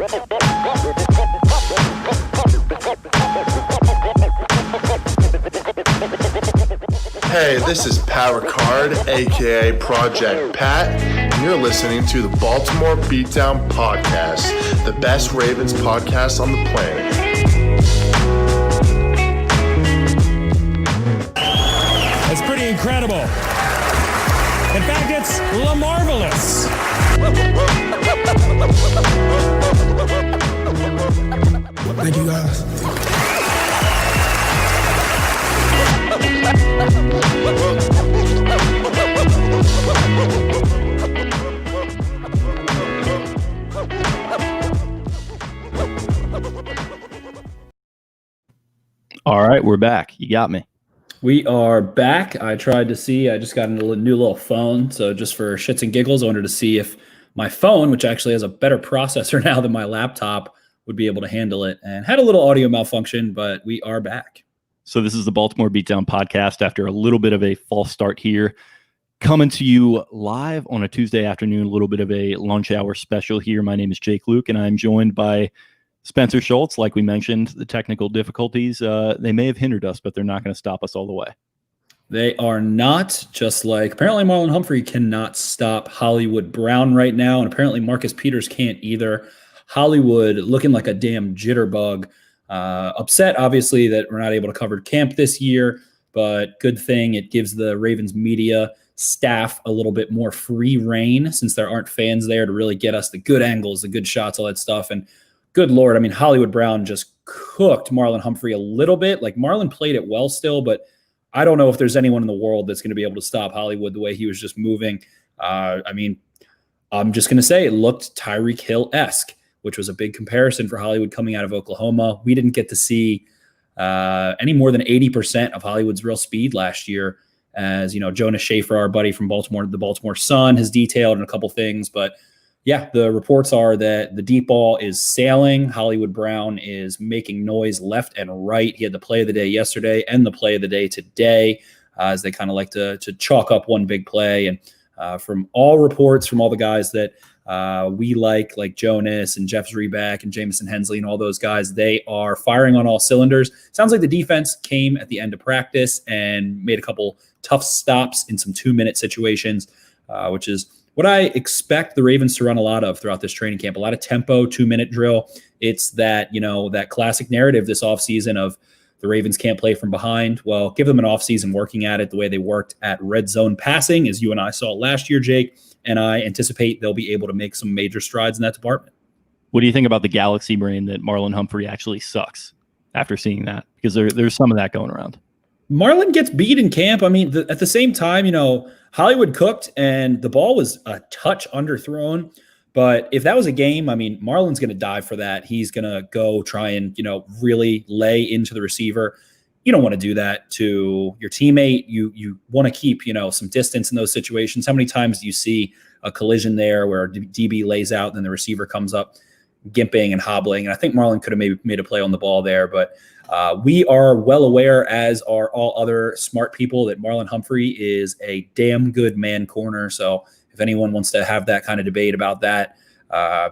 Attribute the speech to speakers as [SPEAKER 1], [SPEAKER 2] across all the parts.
[SPEAKER 1] Hey, this is Pat Ricard, aka Project Pat, and you're listening to the Baltimore Beatdown Podcast, the best Ravens podcast on the planet.
[SPEAKER 2] It's pretty incredible. In fact, it's la-marvelous.
[SPEAKER 3] Thank you, guys.
[SPEAKER 4] All right, we're back. You got me.
[SPEAKER 5] We are back. I tried to see, I just got a new little phone. So just for shits and giggles, I wanted to see if my phone, which actually has a better processor now than my laptop, would be able to handle it, and had a little audio malfunction, but we are back.
[SPEAKER 4] So this is the Baltimore Beatdown Podcast after a little bit of a false start here. Coming to you live on a Tuesday afternoon, a little bit of a lunch hour special here. My name is Jake Luke, and I'm joined by Spencer Schultz. Like we mentioned, the technical difficulties, they may have hindered us, but they're not going to stop us all the way.
[SPEAKER 5] They are not, just like apparently Marlon Humphrey cannot stop Hollywood Brown right now, and apparently Marcus Peters can't either. Hollywood looking like a damn jitterbug. Upset, obviously, that we're not able to cover camp this year, but good thing it gives the Ravens media staff a little bit more free reign since there aren't fans there to really get us the good angles, the good shots, all that stuff. And good Lord, I mean, Hollywood Brown just cooked Marlon Humphrey a little bit. Like, Marlon played it well still, but I don't know if there's anyone in the world that's going to be able to stop Hollywood the way he was just moving. I mean, I'm just going to say it looked Tyreek Hill-esque, which was a big comparison for Hollywood coming out of Oklahoma. We didn't get to see any more than 80% of Hollywood's real speed last year. As you know, Jonas Schaefer, our buddy from Baltimore, the Baltimore Sun, has detailed in a couple things. But yeah, the reports are that the deep ball is sailing. Hollywood Brown is making noise left and right. He had the play of the day yesterday and the play of the day today, as they kind of like to chalk up one big play. And from all reports from all the guys that we like Jonas and Jeff Zrebeck and Jamison Hensley and all those guys, they are firing on all cylinders. Sounds like the defense came at the end of practice and made a couple tough stops in some 2-minute situations, which is what I expect the Ravens to run a lot of throughout this training camp. A lot of tempo, 2-minute drill. It's that, that classic narrative this offseason of the Ravens can't play from behind. Well, give them an offseason working at it the way they worked at red zone passing, as you and I saw last year, Jake. And I anticipate they'll be able to make some major strides in that department.
[SPEAKER 4] What do you think about the galaxy brain that Marlon Humphrey actually sucks after seeing that? Because there's some of that going around.
[SPEAKER 5] Marlon gets beat in camp. I mean, at the same time, Hollywood cooked and the ball was a touch underthrown. But if that was a game, I mean, Marlon's going to dive for that. He's going to go try and, really lay into the receiver. You don't want to do that to your teammate. You want to keep, some distance in those situations. How many times do you see a collision there where DB lays out and then the receiver comes up gimping and hobbling? And I think Marlon could have maybe made a play on the ball there. But we are well aware, as are all other smart people, that Marlon Humphrey is a damn good man corner. So if anyone wants to have that kind of debate about that,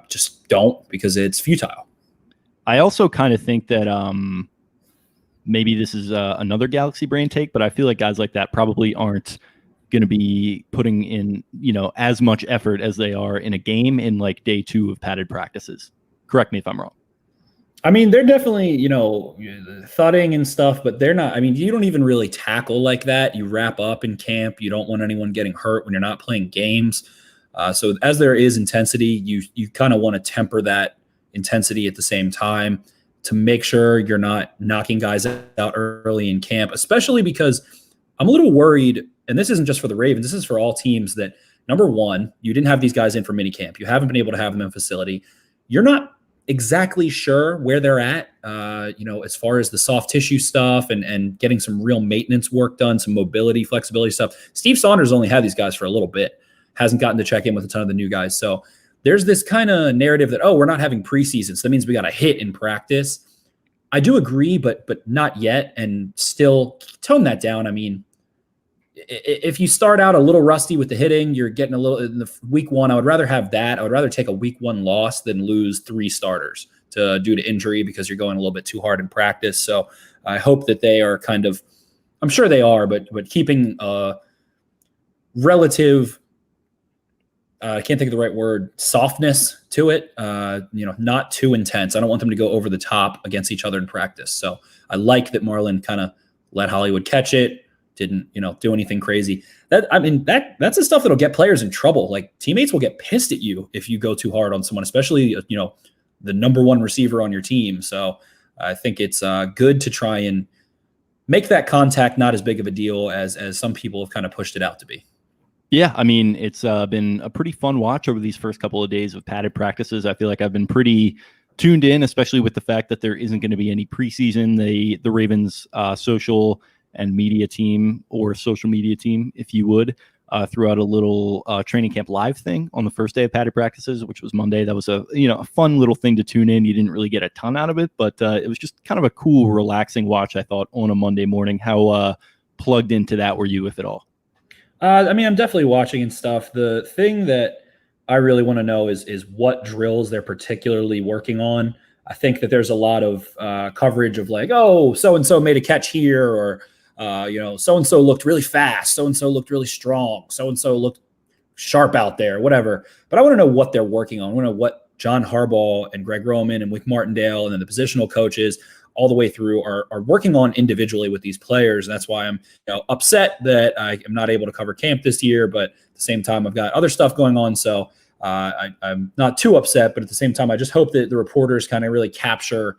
[SPEAKER 5] just don't, because it's futile.
[SPEAKER 4] I also kind of think that maybe this is another galaxy brain take, but I feel like guys like that probably aren't going to be putting in, as much effort as they are in a game in like day 2 of padded practices. Correct me if I'm wrong.
[SPEAKER 5] I mean, they're definitely, thudding and stuff, but they're not. I mean, you don't even really tackle like that. You wrap up in camp. You don't want anyone getting hurt when you're not playing games. So as there is intensity, you kind of want to temper that intensity at the same time to make sure you're not knocking guys out early in camp, especially because I'm a little worried, and this isn't just for the Ravens, this is for all teams, that number one, you didn't have these guys in for minicamp. You haven't been able to have them in facility. You're not exactly sure where they're at, as far as the soft tissue stuff and getting some real maintenance work done, some mobility, flexibility stuff. Steve Saunders only had these guys for a little bit, hasn't gotten to check in with a ton of the new guys. So there's this kind of narrative that, we're not having preseason, so that means we got a hit in practice. I do agree, but not yet, and still tone that down. I mean, if you start out a little rusty with the hitting, you're getting a little in the week one. I would rather have that. I would rather take a week one loss than lose 3 starters due to injury because you're going a little bit too hard in practice. So I hope that they are kind of, I'm sure they are, but keeping relative, I can't think of the right word, softness to it, not too intense. I don't want them to go over the top against each other in practice. So I like that Marlon kind of let Hollywood catch it, didn't, do anything crazy. That's the stuff that'll get players in trouble. Like teammates will get pissed at you if you go too hard on someone, especially, the number one receiver on your team. So I think it's good to try and make that contact not as big of a deal as some people have kind of pushed it out to be.
[SPEAKER 4] Yeah, I mean, it's been a pretty fun watch over these first couple of days of padded practices. I feel like I've been pretty tuned in, especially with the fact that there isn't going to be any preseason. The Ravens social and media team, or social media team, if you would, threw out a little training camp live thing on the first day of padded practices, which was Monday. That was a fun little thing to tune in. You didn't really get a ton out of it, but it was just kind of a cool, relaxing watch, I thought, on a Monday morning. How plugged into that were you, if at all?
[SPEAKER 5] I'm definitely watching and stuff. The thing that I really want to know is what drills they're particularly working on. I think that there's a lot of coverage of like, oh, so-and-so made a catch here, or, so-and-so looked really fast. So-and-so looked really strong. So-and-so looked sharp out there, whatever. But I want to know what they're working on. I want to know what John Harbaugh and Greg Roman and Wick Martindale and then the positional coaches all the way through are working on individually with these players. And that's why I'm upset that I am not able to cover camp this year, but at the same time, I've got other stuff going on. So I'm not too upset, but at the same time, I just hope that the reporters kind of really capture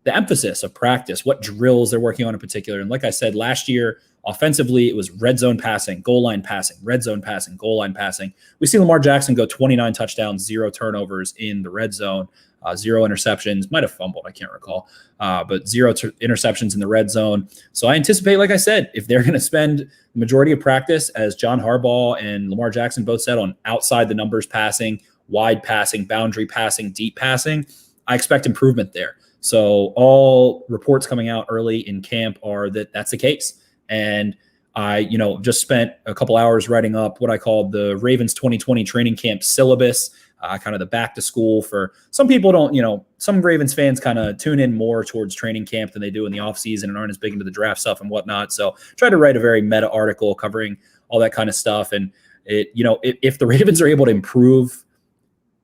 [SPEAKER 5] the emphasis of practice, what drills they're working on in particular. And like I said, last year, offensively, it was red zone passing, goal line passing, red zone passing, goal line passing. We see Lamar Jackson go 29 touchdowns, 0 turnovers in the red zone. 0 interceptions, might have fumbled, I can't recall, but 0 interceptions in the red zone. So I anticipate, like I said, if they're going to spend the majority of practice, as John Harbaugh and Lamar Jackson both said, on outside the numbers passing, wide passing, boundary passing, deep passing, I expect improvement there. So all reports coming out early in camp are that that's the case. And I, just spent a couple hours writing up what I called the Ravens 2020 training camp syllabus, kind of the back to school for some people. Some Ravens fans kind of tune in more towards training camp than they do in the offseason and aren't as big into the draft stuff and whatnot. So try to write a very meta article covering all that kind of stuff. And if the Ravens are able to improve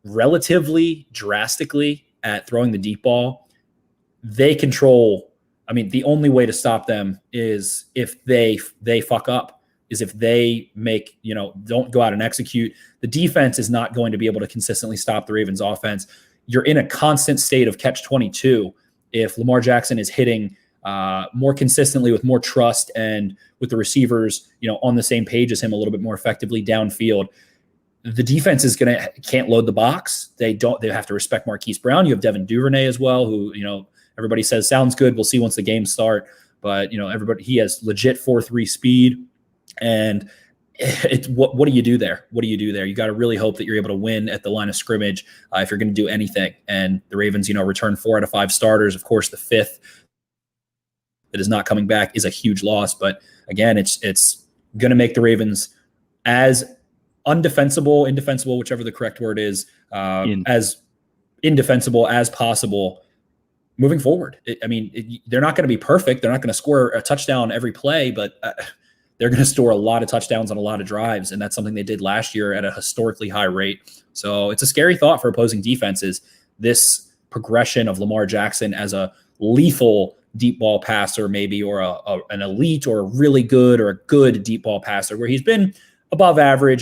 [SPEAKER 5] relatively drastically at throwing the deep ball, they control. I mean, the only way to stop them is if they fuck up, is if they make, don't go out and execute. The defense is not going to be able to consistently stop the Ravens offense. You're in a constant state of catch-22 if Lamar Jackson is hitting more consistently with more trust and with the receivers, on the same page as him a little bit more effectively downfield. The defense is can't load the box. They have to respect Marquise Brown. You have Devin Duvernay as well, who, everybody says sounds good. We'll see once the games start. But, he has legit 4.3 speed. And what do you do there? You got to really hope that you're able to win at the line of scrimmage if you're going to do anything. And the Ravens, return 4 out of 5 starters. Of course, the 5th that is not coming back is a huge loss. But again, it's going to make the Ravens as indefensible, whichever the correct word is, as indefensible as possible moving forward. They're not going to be perfect. They're not going to score a touchdown every play, but they're going to store a lot of touchdowns on a lot of drives, and that's something they did last year at a historically high rate. So it's a scary thought for opposing defenses, this progression of Lamar Jackson as a lethal deep ball passer maybe, or an elite or a really good or a good deep ball passer, where he's been above average,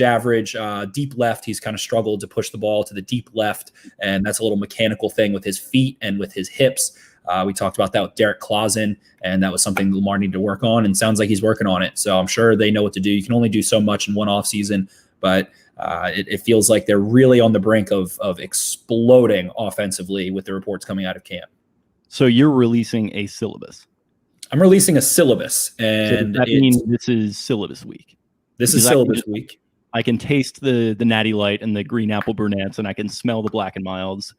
[SPEAKER 5] deep left. He's kind of struggled to push the ball to the deep left, and that's a little mechanical thing with his feet and with his hips. We talked about that with Derek Clausen, and that was something Lamar needed to work on, and sounds like he's working on it. So I'm sure they know what to do. You can only do so much in one offseason, but it feels like they're really on the brink of exploding offensively with the reports coming out of camp.
[SPEAKER 4] So you're releasing a syllabus.
[SPEAKER 5] I'm releasing a syllabus. And
[SPEAKER 4] so does that mean this is syllabus week?
[SPEAKER 5] This is syllabus week.
[SPEAKER 4] I can taste the Natty Light and the green apple brunettes, and I can smell the Black and Milds.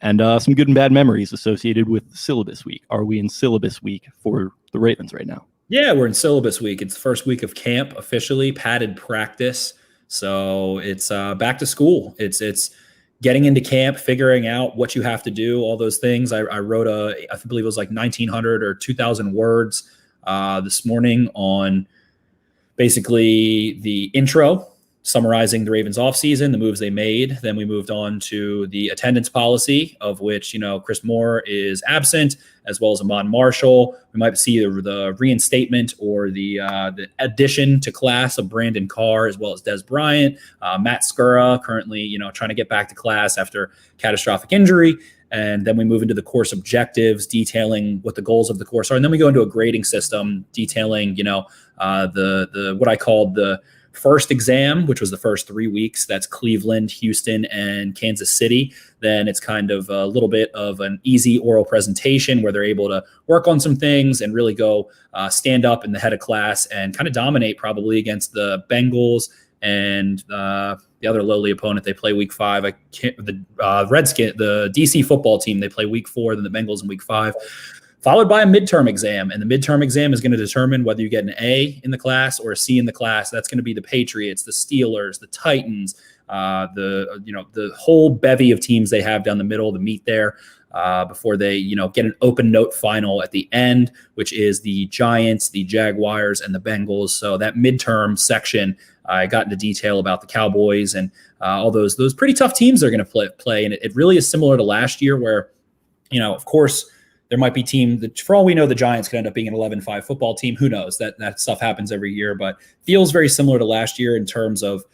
[SPEAKER 4] And some good and bad memories associated with syllabus week. Are we in syllabus week for the Ravens right now?
[SPEAKER 5] Yeah, we're in syllabus week. It's the first week of camp officially, padded practice. So it's back to school. It's getting into camp, figuring out what you have to do, all those things. I wrote I believe it was like 1,900 or 2,000 words this morning on basically the intro, summarizing the Ravens offseason, the moves they made. Then we moved on to the attendance policy, of which, Chris Moore is absent, as well as Iman Marshall. We might see the reinstatement or the addition to class of Brandon Carr, as well as Dez Bryant, Matt Skura, currently, trying to get back to class after catastrophic injury. And then we move into the course objectives, detailing what the goals of the course are. And then we go into a grading system detailing, the what I called the first exam, which was the first 3 weeks. That's Cleveland, Houston, and Kansas City. Then it's kind of a little bit of an easy oral presentation where they're able to work on some things and really go stand up in the head of class and kind of dominate probably against the Bengals and the other lowly opponent they play week 5. The DC football team, they play week 4, then the Bengals in week 5. Followed by a midterm exam. And the midterm exam is going to determine whether you get an A in the class or a C in the class. That's going to be the Patriots, the Steelers, the Titans, the whole bevy of teams they have down the middle to meet there before they, get an open note final at the end, which is the Giants, the Jaguars, and the Bengals. So that midterm section, I got into detail about the Cowboys and all those pretty tough teams they're going to play. And it really is similar to last year where, of course, there might be team that, for all we know, the Giants could end up being an 11-5 football team. Who knows? That stuff happens every year, but feels very similar to last year in terms of,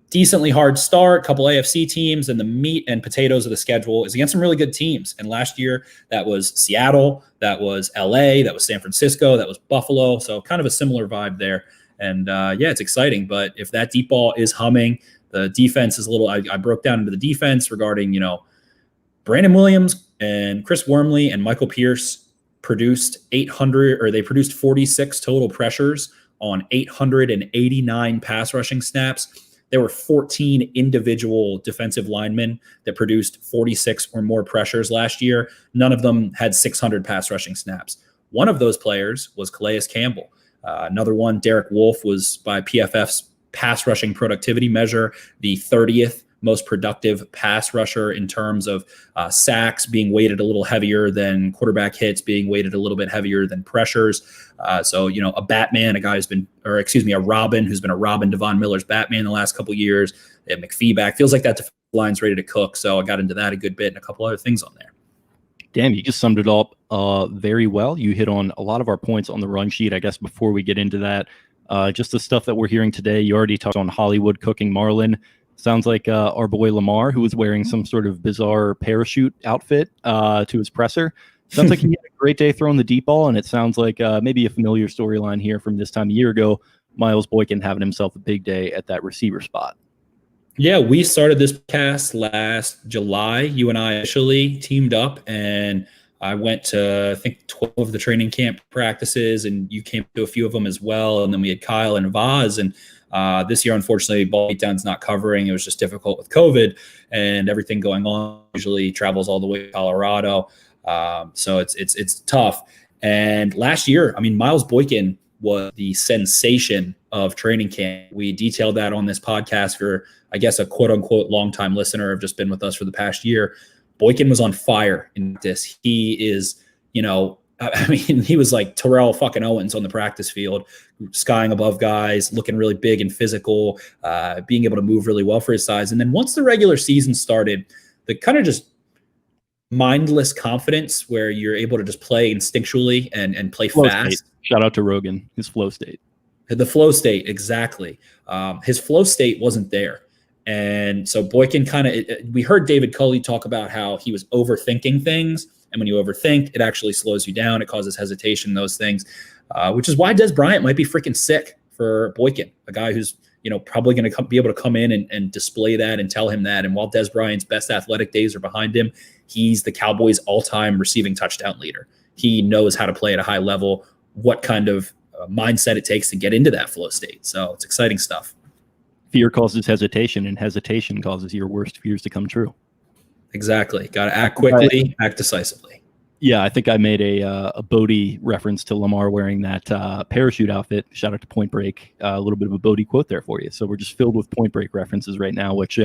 [SPEAKER 5] decently hard start, couple AFC teams, and the meat and potatoes of the schedule is against some really good teams. And last year, that was Seattle, that was LA, that was San Francisco, that was Buffalo. So kind of a similar vibe there. And it's exciting. But if that deep ball is humming, the defense is a little, I broke down into the defense regarding, Brandon Williams and Chris Wormley and Michael Pierce produced 46 total pressures on 889 pass rushing snaps. There were 14 individual defensive linemen that produced 46 or more pressures last year. None of them had 600 pass rushing snaps. One of those players was Calais Campbell. Another one, Derek Wolfe, was by PFF's pass rushing productivity measure the 30th most productive pass rusher in terms of sacks being weighted a little heavier than quarterback hits, being weighted a little bit heavier than pressures. A Batman, a Robin who's been a Robin Devon Miller's Batman the last couple of years. They have McPhee back. Feels like that line's ready to cook. So I got into that a good bit and a couple other things on there.
[SPEAKER 4] Damn, you just summed it up very well. You hit on a lot of our points on the run sheet. I guess before we get into that, just the stuff that we're hearing today, you already touched on Hollywood cooking Marlin. Sounds like our boy Lamar, who was wearing some sort of bizarre parachute outfit to his presser. Sounds like he had a great day throwing the deep ball, and it sounds like maybe a familiar storyline here from this time a year ago. Miles Boykin having himself a big day at that receiver spot.
[SPEAKER 5] Yeah, we started this cast last July. You and I initially teamed up, and I went to, I think, 12 of the training camp practices, and you came to a few of them as well. And then we had Kyle and Vaz, and this year, unfortunately, Ball Beatdown's not covering. It was just difficult with COVID and everything going on. Usually travels all the way to Colorado. So it's tough. And last year, Miles Boykin was the sensation of training camp. We detailed that on this podcast for, I guess, a quote unquote longtime listener have just been with us for the past year. Boykin was on fire in this. He is, he was like Terrell fucking Owens on the practice field, skying above guys, looking really big and physical, being able to move really well for his size. And then once the regular season started, the kind of just mindless confidence where you're able to just play instinctually and play
[SPEAKER 4] flow
[SPEAKER 5] fast.
[SPEAKER 4] State. Shout out to Rogan, his flow state.
[SPEAKER 5] The flow state, exactly. His flow state wasn't there. And so Boykin we heard David Culley talk about how he was overthinking things. And when you overthink, it actually slows you down. It causes hesitation, those things, which is why Dez Bryant might be freaking sick for Boykin, a guy who's, probably going to be able to come in and display that and tell him that. And while Dez Bryant's best athletic days are behind him, he's the Cowboys' all-time receiving touchdown leader. He knows how to play at a high level, what kind of mindset it takes to get into that flow state. So it's exciting stuff.
[SPEAKER 4] Fear causes hesitation, and hesitation causes your worst fears to come true.
[SPEAKER 5] Exactly. Got to act quickly, act decisively.
[SPEAKER 4] Yeah, I think I made a Bodie reference to Lamar wearing that parachute outfit. Shout out to Point Break. A little bit of a Bodie quote there for you. So we're just filled with Point Break references right now, which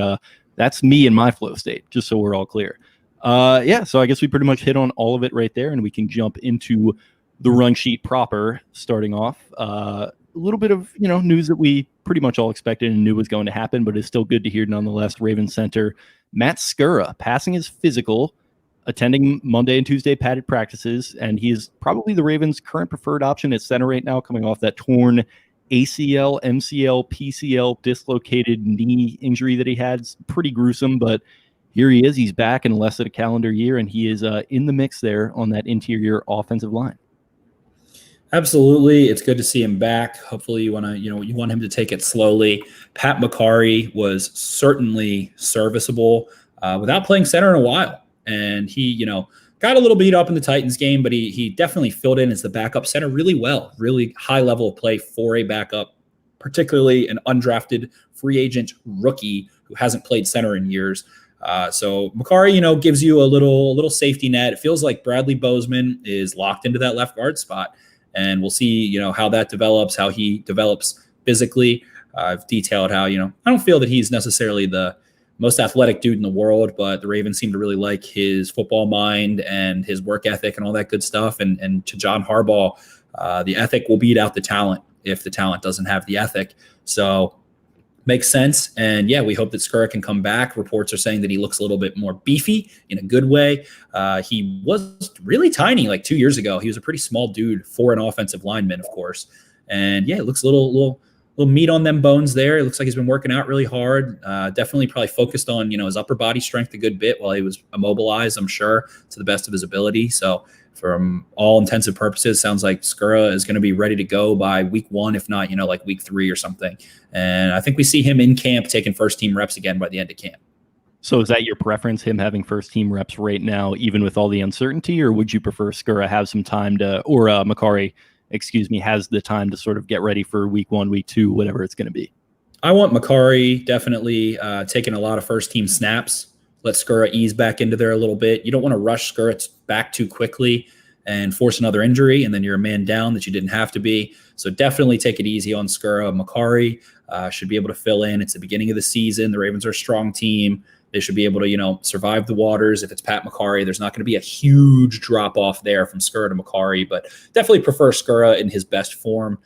[SPEAKER 4] that's me in my flow state, just so we're all clear. Yeah, so I guess we pretty much hit on all of it right there, and we can jump into the run sheet proper, starting off. A little bit of news that we pretty much all expected and knew was going to happen, but it's still good to hear nonetheless. Ravens center Matt Skura passing his physical, attending Monday and Tuesday padded practices, and he is probably the Ravens' current preferred option at center right now, coming off that torn ACL, MCL, PCL dislocated knee injury that he had. It's pretty gruesome, but here he is. He's back in less than a calendar year, and he is in the mix there on that interior offensive line.
[SPEAKER 5] Absolutely. It's good to see him back. Hopefully you want him to take it slowly. Pat McCarry was certainly serviceable without playing center in a while. And he, got a little beat up in the Titans game, but he definitely filled in as the backup center really well. Really high level of play for a backup, particularly an undrafted free agent rookie who hasn't played center in years. So McCarry, gives you a little safety net. It feels like Bradley Bozeman is locked into that left guard spot, and we'll see, how that develops, how he develops physically. I've detailed how, I don't feel that he's necessarily the most athletic dude in the world, but the Ravens seem to really like his football mind and his work ethic and all that good stuff. And to John Harbaugh, the ethic will beat out the talent if the talent doesn't have the ethic. So makes sense. And yeah, we hope that Skura can come back. Reports are saying that he looks a little bit more beefy in a good way. He was really tiny like 2 years ago. He was a pretty small dude for an offensive lineman, of course. And yeah, it looks a little meat on them bones there. It looks like he's been working out really hard. Definitely probably focused on, his upper body strength a good bit while he was immobilized, I'm sure, to the best of his ability. So from all intents and purposes, sounds like Skura is going to be ready to go by week 1, if not, like week 3 or something. And I think we see him in camp taking first team reps again by the end of camp.
[SPEAKER 4] So is that your preference, him having first team reps right now, even with all the uncertainty, or would you prefer Skura have some time McCarry, has the time to sort of get ready for week 1, week 2, whatever it's going to be?
[SPEAKER 5] I want McCarry definitely taking a lot of first team snaps. Let Skura ease back into there a little bit. You don't want to rush Skura back too quickly and force another injury, and then you're a man down that you didn't have to be. So definitely take it easy on Skura. McCarry should be able to fill in. It's the beginning of the season. The Ravens are a strong team. They should be able to, survive the waters. If it's Pat McCarry, there's not going to be a huge drop off there from Skura to McCarry, but definitely prefer Skura in his best form.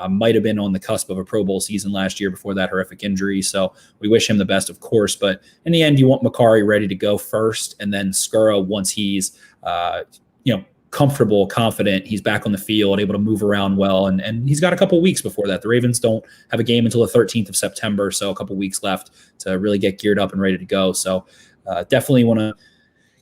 [SPEAKER 5] Might have been on the cusp of a Pro Bowl season last year before that horrific injury. So we wish him the best, of course. But in the end, you want McCarry ready to go first, and then Skura once he's, comfortable, confident, he's back on the field, able to move around well. And he's got a couple weeks before that. The Ravens don't have a game until the 13th of September. So a couple weeks left to really get geared up and ready to go. So definitely want to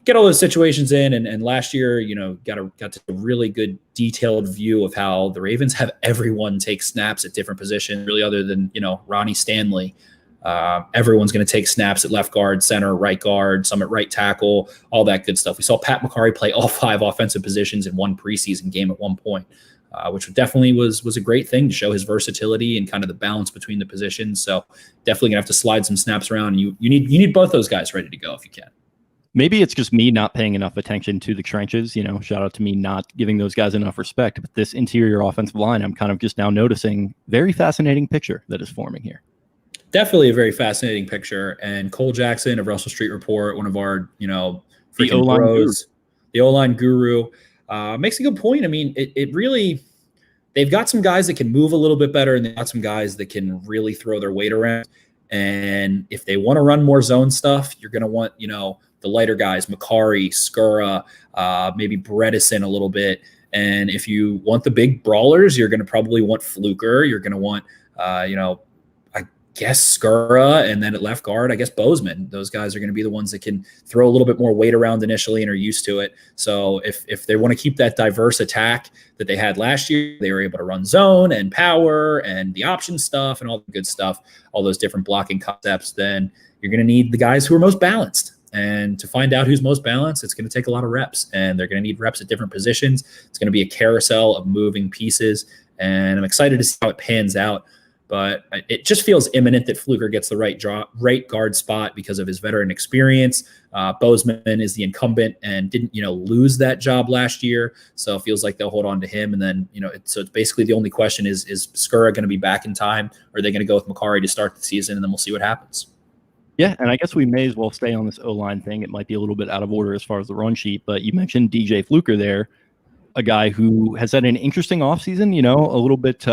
[SPEAKER 5] get all those situations in. And last year, got to a really good detailed view of how the Ravens have everyone take snaps at different positions, really, other than, Ronnie Stanley. Everyone's going to take snaps at left guard, center, right guard, some at right tackle, all that good stuff. We saw Pat McCarry play all 5 offensive positions in one preseason game at one point, which definitely was a great thing to show his versatility and kind of the balance between the positions. So definitely gonna have to slide some snaps around. You need both those guys ready to go if you can.
[SPEAKER 4] Maybe it's just me not paying enough attention to the trenches. Shout out to me not giving those guys enough respect. But this interior offensive line, I'm kind of just now noticing very fascinating picture that is forming here.
[SPEAKER 5] Definitely a very fascinating picture. And Cole Jackson of Russell Street Report, one of our,
[SPEAKER 4] The O-line
[SPEAKER 5] bros, the O-line guru, makes a good point. I mean, it really, they've got some guys that can move a little bit better, and they've got some guys that can really throw their weight around. And if they want to run more zone stuff, you're going to want, the lighter guys, McCarry, Skura, maybe Bredesen a little bit. And if you want the big brawlers, you're going to probably want Fluker. You're going to want, I guess Skura, and then at left guard, I guess Bozeman. Those guys are going to be the ones that can throw a little bit more weight around initially and are used to it. So if they want to keep that diverse attack that they had last year, they were able to run zone and power and the option stuff and all the good stuff, all those different blocking concepts, then you're going to need the guys who are most balanced. And to find out who's most balanced, it's going to take a lot of reps, and they're going to need reps at different positions. It's going to be a carousel of moving pieces, and I'm excited to see how it pans out. but it just feels imminent that Fluker gets the right guard spot because of his veteran experience. Bozeman is the incumbent and didn't, lose that job last year. So it feels like they'll hold on to him. And then, so it's basically the only question is Skura going to be back in time? Or are they going to go with Makari to start the season? And then we'll see what happens.
[SPEAKER 4] Yeah, and I guess we may as well stay on this O-line thing. It might be a little bit out of order as far as the run sheet, but you mentioned DJ Fluker there, a guy who has had an interesting offseason, a little bit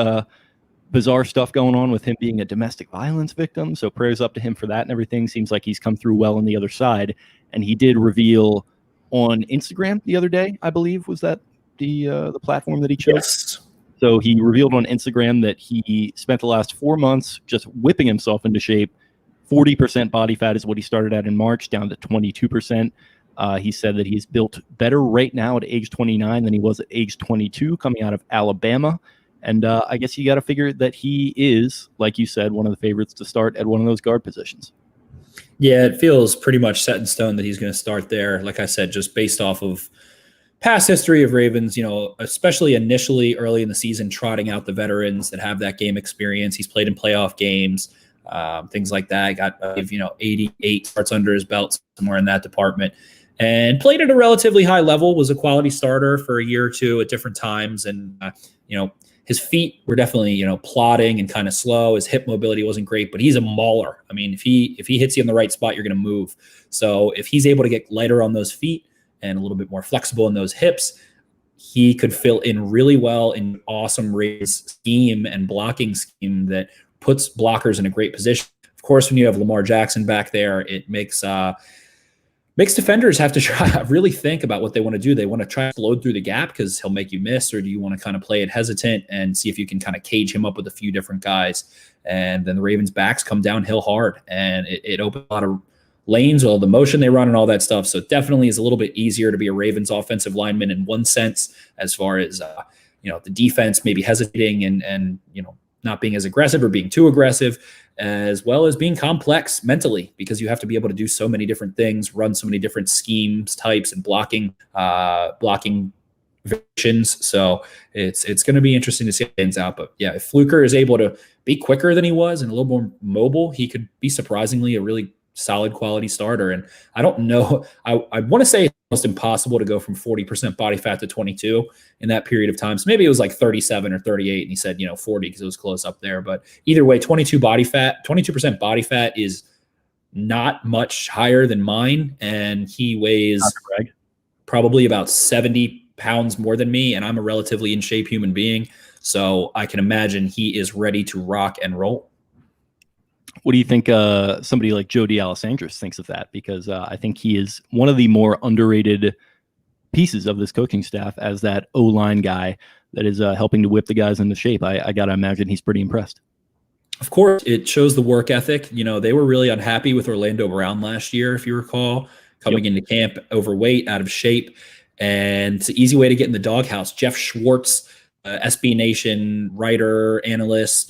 [SPEAKER 4] bizarre stuff going on with him being a domestic violence victim. So prayers up to him for that and everything. Seems like he's come through well on the other side. And he did reveal on Instagram the other day, I believe, was that the platform that he chose?
[SPEAKER 5] Yes.
[SPEAKER 4] So he revealed on Instagram that he spent the last 4 months just whipping himself into shape. 40% body fat is what he started at in March, down to 22%. He said that he's built better right now at age 29 than he was at age 22 coming out of Alabama. And I guess you got to figure that he is, like you said, one of the favorites to start at one of those guard positions.
[SPEAKER 5] Yeah, it feels pretty much set in stone that he's going to start there. Like I said, just based off of past history of Ravens, especially initially early in the season, trotting out the veterans that have that game experience. He's played in playoff games, things like that. Got 88 starts under his belt, somewhere in that department, and played at a relatively high level. Was a quality starter for a year or two at different times, and his feet were definitely, plodding and kind of slow. His hip mobility wasn't great, but he's a mauler. I mean, if he hits you in the right spot, you're going to move. So if he's able to get lighter on those feet and a little bit more flexible in those hips, he could fill in really well in awesome Ravens scheme and blocking scheme that puts blockers in a great position. Of course, when you have Lamar Jackson back there, it makes defenders have to try really think about what they want to do. They want to try to explode through the gap because he'll make you miss, or do you want to kind of play it hesitant and see if you can kind of cage him up with a few different guys? And then the Ravens' backs come downhill hard, and it opens a lot of lanes, all the motion they run and all that stuff. So it definitely is a little bit easier to be a Ravens offensive lineman in one sense, as far as the defense maybe hesitating and not being as aggressive or being too aggressive, as well as being complex mentally, because you have to be able to do so many different things, run so many different schemes, types, and blocking variations. So it's going to be interesting to see how it ends out. But yeah, if Fluker is able to be quicker than he was and a little more mobile, he could be surprisingly a really solid quality starter. And I don't know, I want to say it's almost impossible to go from 40% body fat to 22 in that period of time. So maybe it was like 37 or 38 and he said, 40 because it was close up there. But either way, 22% body fat is not much higher than mine. And he weighs probably about 70 pounds more than me. And I'm a relatively in shape human being. So I can imagine he is ready to rock and roll.
[SPEAKER 4] What do you think somebody like Joe D'Alessandris thinks of that? Because I think he is one of the more underrated pieces of this coaching staff as that O-line guy that is helping to whip the guys into shape. I got to imagine he's pretty impressed.
[SPEAKER 5] Of course, it shows the work ethic. They were really unhappy with Orlando Brown last year, if you recall, coming into camp overweight, out of shape. And it's an easy way to get in the doghouse. Jeff Schwartz, SB Nation writer, analyst,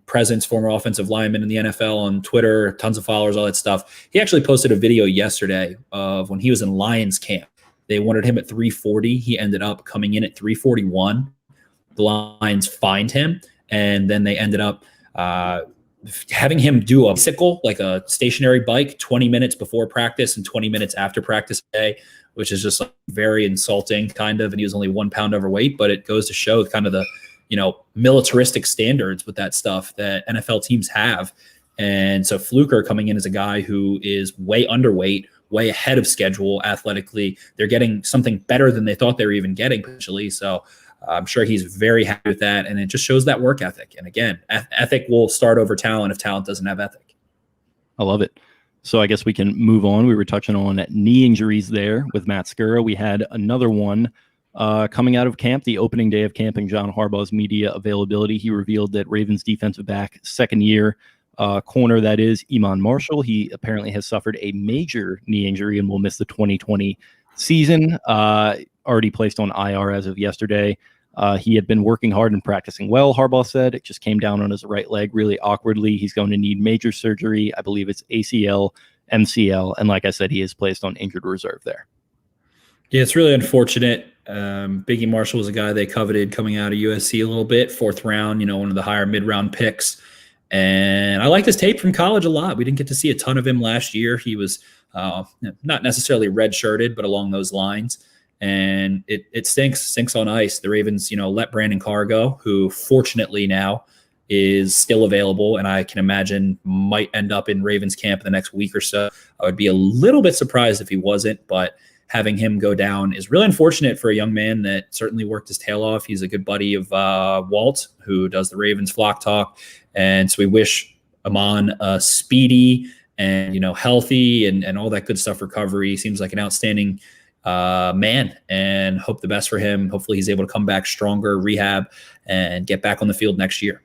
[SPEAKER 5] presence, former offensive lineman in the NFL on Twitter, tons of followers, all that stuff. He actually posted a video yesterday of when he was in Lions camp. They wanted him at 340. He ended up coming in at 341. The Lions fined him, and then they ended up having him do a bicycle, like a stationary bike, 20 minutes before practice and 20 minutes after practice day, which is just like very insulting kind of. And he was only 1 pound overweight, but it goes to show kind of the, militaristic standards with that stuff that NFL teams have. And so Fluker coming in as a guy who is way underweight, way ahead of schedule athletically. They're getting something better than they thought they were even getting potentially. So I'm sure he's very happy with that. And it just shows that work ethic. And again, ethic will start over talent if talent doesn't have ethic.
[SPEAKER 4] I love it. So I guess we can move on. We were touching on knee injuries there with Matt Skura. We had another one coming out of camp, the opening day of camp, and John Harbaugh's media availability. He revealed that Ravens defensive back, second year corner, that is, Iman Marshall. He apparently has suffered a major knee injury and will miss the 2020 season. Already placed on IR as of yesterday. He had been working hard and practicing well, Harbaugh said. It just came down on his right leg really awkwardly. He's going to need major surgery. I believe it's ACL, MCL. And like I said, he is placed on injured reserve there.
[SPEAKER 5] Yeah, it's really unfortunate. Biggie Marshall was a guy they coveted coming out of USC a little bit, 4th round, one of the higher mid-round picks. And I liked his tape from college a lot. We didn't get to see a ton of him last year. He was not necessarily red-shirted, but along those lines. And it stinks on ice. The Ravens, let Brandon Carr go, who fortunately now is still available, and I can imagine might end up in Ravens camp in the next week or so. I would be a little bit surprised if he wasn't, but having him go down is really unfortunate for a young man that certainly worked his tail off. He's a good buddy of Walt, who does the Ravens Flock Talk, and so we wish Iman a speedy and healthy and all that good stuff recovery. He seems like an outstanding man, and hope the best for him. Hopefully he's able to come back stronger, rehab, and get back on the field next year.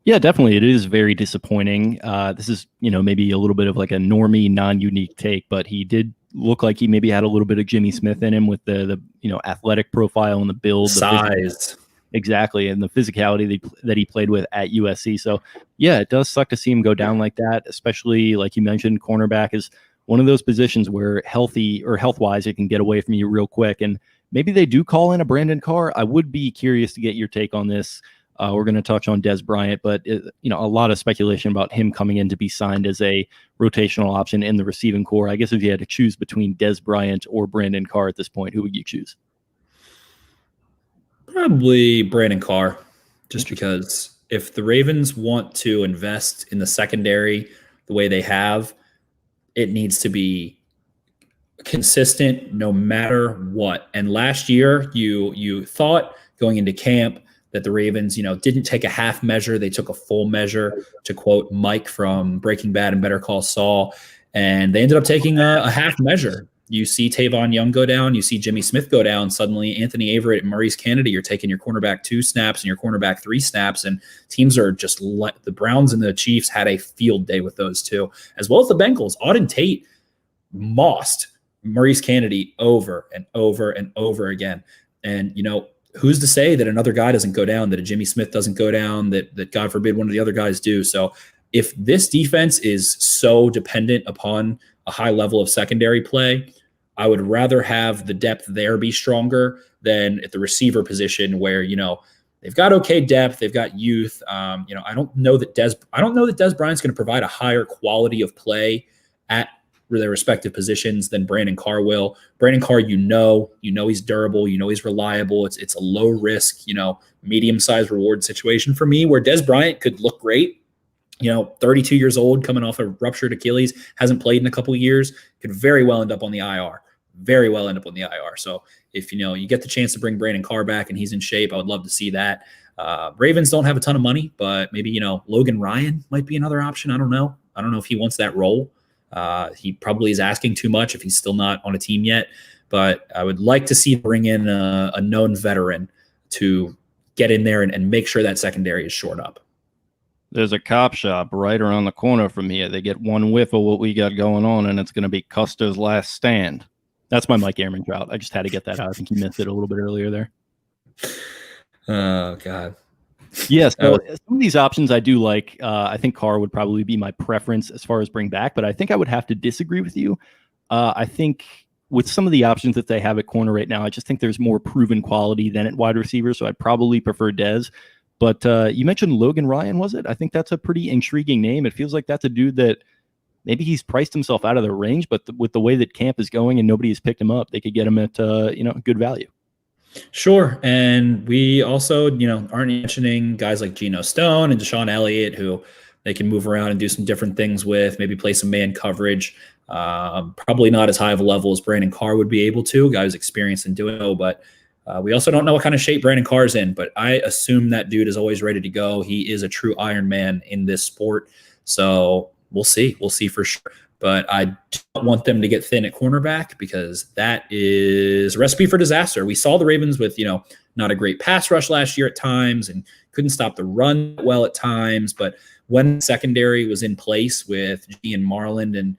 [SPEAKER 4] Yeah, definitely. It is very disappointing. This is, maybe a little bit of like a normie, non-unique take, but he did look like he maybe had a little bit of Jimmy Smith in him with the athletic profile and the build,
[SPEAKER 5] size.
[SPEAKER 4] Exactly, and the physicality that he played with at USC. So, yeah, it does suck to see him go down like that, especially like you mentioned, cornerback is one of those positions where health-wise, it can get away from you real quick. And maybe they do call in a Brandon Carr. I would be curious to get your take on this. We're going to touch on Dez Bryant, but a lot of speculation about him coming in to be signed as a rotational option in the receiving core. I guess if you had to choose between Dez Bryant or Brandon Carr at this point, who would you choose?
[SPEAKER 5] Probably Brandon Carr, just because if the Ravens want to invest in the secondary the way they have, it needs to be consistent no matter what. And last year, you thought going into camp that the Ravens, didn't take a half measure. They took a full measure, to quote Mike from Breaking Bad and Better Call Saul. And they ended up taking a half measure. You see Tavon Young go down. You see Jimmy Smith go down. Suddenly, Anthony Averett and Maurice Kennedy are taking your cornerback 2 snaps and your cornerback 3 snaps. And teams are just the Browns and the Chiefs had a field day with those two, as well as the Bengals. Auden Tate mossed Maurice Kennedy over and over and over again. And, who's to say that another guy doesn't go down, that a Jimmy Smith doesn't go down, that God forbid one of the other guys do. So if this defense is so dependent upon a high level of secondary play, I would rather have the depth there be stronger than at the receiver position where, they've got okay depth, they've got youth. I don't know that Dez Bryant's going to provide a higher quality of play at their respective positions than Brandon Carr will. Brandon Carr, he's durable, he's reliable. It's a low risk, medium-sized reward situation for me, where Dez Bryant could look great. 32 years old, coming off a ruptured Achilles, hasn't played in a couple of years, could very well end up on the IR. So if, you get the chance to bring Brandon Carr back and he's in shape, I would love to see that. Ravens don't have a ton of money, but maybe, Logan Ryan might be another option. I don't know if he wants that role. He probably is asking too much if he's still not on a team yet, but I would like to see bring in a known veteran to get in there and make sure that secondary is shored up.
[SPEAKER 4] There's a cop shop right around the corner from here. They get one whiff of what we got going on, and it's going to be Custer's Last Stand. That's my Mike Ehrman drought. I just had to get that out. I think you missed it a little bit earlier there.
[SPEAKER 5] Oh, God.
[SPEAKER 4] Yes, so some of these options I do like. I think Carr would probably be my preference as far as bring back, but I think I would have to disagree with you. I think with some of the options that they have at corner right now, I just think there's more proven quality than at wide receiver, so I'd probably prefer Dez. But you mentioned Logan Ryan, was it? I think that's a pretty intriguing name. It feels like that's a dude that maybe he's priced himself out of the range, but with the way that camp is going and nobody has picked him up, they could get him at good value.
[SPEAKER 5] Sure. And we also, aren't mentioning guys like Geno Stone and Deshaun Elliott, who they can move around and do some different things with, maybe play some man coverage. Probably not as high of a level as Brandon Carr would be able to, guy who's experienced in doing so, but we also don't know what kind of shape Brandon Carr's in, but I assume that dude is always ready to go. He is a true Iron Man in this sport. So we'll see. We'll see for sure. But I don't want them to get thin at cornerback, because that is a recipe for disaster. We saw the Ravens with, not a great pass rush last year at times and couldn't stop the run well at times. But when secondary was in place with Ian Marland and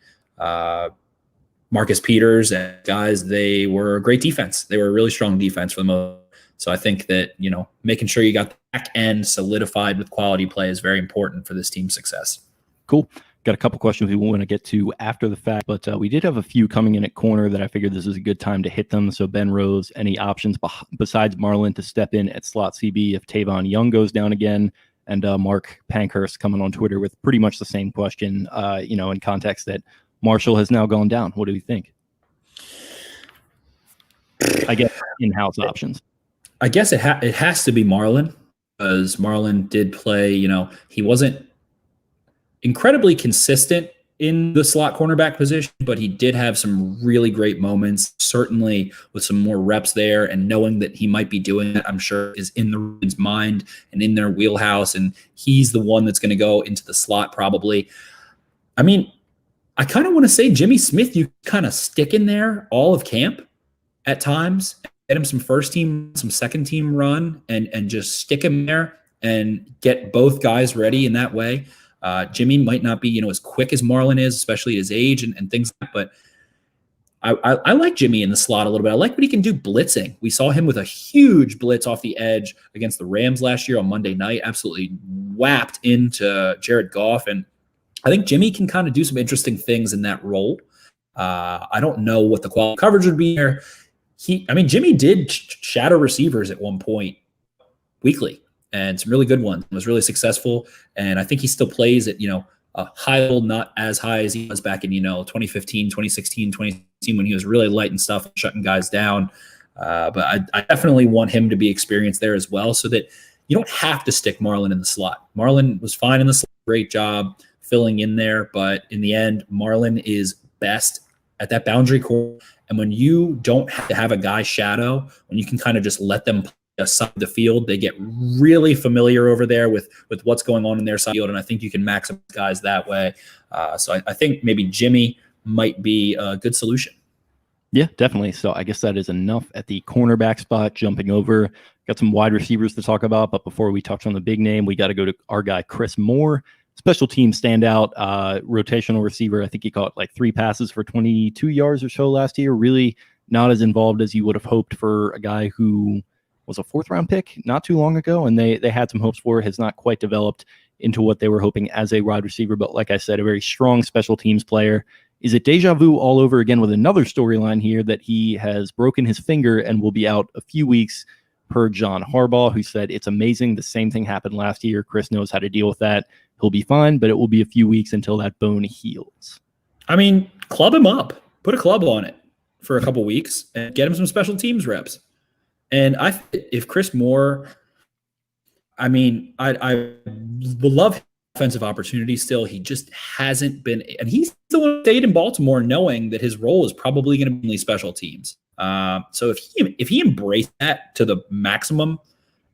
[SPEAKER 5] Marcus Peters and guys, they were a great defense. They were a really strong defense for the most. So I think that, making sure you got the back end solidified with quality play is very important for this team's success.
[SPEAKER 4] Cool. Got a couple questions we want to get to after the fact, but we did have a few coming in at corner that I figured this is a good time to hit them. So Ben Rose, any options besides Marlon to step in at slot CB if Tavon Young goes down again? And Mark Pankhurst coming on Twitter with pretty much the same question, in context that Marshall has now gone down. What do you think? I guess in-house options.
[SPEAKER 5] I guess it has to be Marlon, because Marlon did play, he wasn't incredibly consistent in the slot cornerback position, but he did have some really great moments, certainly with some more reps there, and knowing that he might be doing it, I'm sure is in the Ravens' mind and in their wheelhouse, and he's the one that's going to go into the slot probably. I mean, I kind of want to say Jimmy Smith, you kind of stick in there all of camp at times, get him some first team, some second team run, and just stick him there and get both guys ready in that way. Jimmy might not be, as quick as Marlon is, especially at his age and things like that, but I like Jimmy in the slot a little bit. I like what he can do blitzing. We saw him with a huge blitz off the edge against the Rams last year on Monday night, absolutely whapped into Jared Goff. And I think Jimmy can kind of do some interesting things in that role. I don't know what the quality coverage would be there. Jimmy did shadow receivers at one point weekly, and some really good ones. It was really successful. And I think he still plays at, a high level, not as high as he was back in, 2015, 2016, 2017, when he was really light and stuff, shutting guys down. But I definitely want him to be experienced there as well, so that you don't have to stick Marlon in the slot. Marlon was fine in the slot. Great job filling in there. But in the end, Marlon is best at that boundary corner. And when you don't have to have a guy shadow, when you can kind of just let them play side the field, they get really familiar over there with what's going on in their side field, and I think you can maximize guys that way. So I think maybe Jimmy might be a good solution.
[SPEAKER 4] Yeah, definitely. So I guess that is enough at the cornerback spot. Jumping over, got some wide receivers to talk about, but before we touch on the big name, we got to go to our guy Chris Moore, special team standout, rotational receiver. I think he caught like 3 passes for 22 yards or so last year. Really not as involved as you would have hoped for a guy who was a 4th-round pick not too long ago, and they had some hopes for. Has not quite developed into what they were hoping as a wide receiver, but like I said, a very strong special teams player. Is it deja vu all over again with another storyline here that he has broken his finger and will be out a few weeks per John Harbaugh, who said it's amazing. The same thing happened last year. Chris knows how to deal with that. He'll be fine, but it will be a few weeks until that bone heals.
[SPEAKER 5] Club him up. Put a club on it for a couple weeks and get him some special teams reps. And if Chris Moore, I would love offensive opportunity still. He just hasn't been, and he's the one who stayed in Baltimore knowing that his role is probably going to be special teams. So if he embraced that to the maximum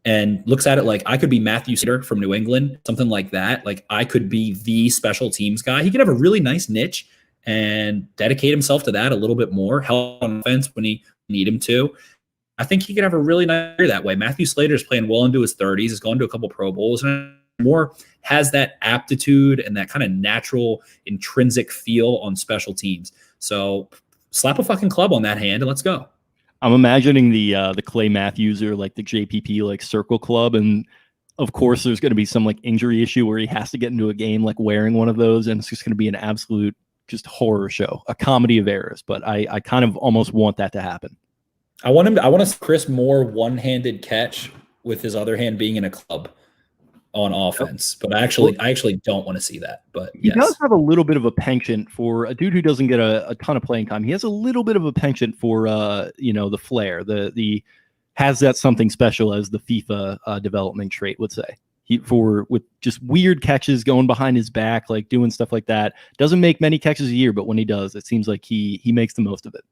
[SPEAKER 5] and looks at it like I could be Matthew Slater from New England, something like that, like I could be the special teams guy, he could have a really nice niche and dedicate himself to that a little bit more, help on offense when he need him to. I think he could have a really nice year that way. Matthew Slater is playing well into his 30s. He's gone to a couple Pro Bowls, and Moore has that aptitude and that kind of natural intrinsic feel on special teams. So slap a fucking club on that hand and let's go.
[SPEAKER 4] I'm imagining the Clay Matthews or like the JPP like circle club, and of course there's going to be some like injury issue where he has to get into a game like wearing one of those, and it's just going to be an absolute just horror show, a comedy of errors. But I kind of almost want that to happen.
[SPEAKER 5] I want to see Chris Moore one-handed catch with his other hand being in a club on offense, but I actually don't want to see that. But
[SPEAKER 4] he does have a little bit of a penchant for a dude who doesn't get a ton of playing time. He has a little bit of a penchant for the flair, the has that something special, as the FIFA development trait would say. With just weird catches going behind his back, like doing stuff like that. Doesn't make many catches a year, but when he does, it seems like he makes the most of it.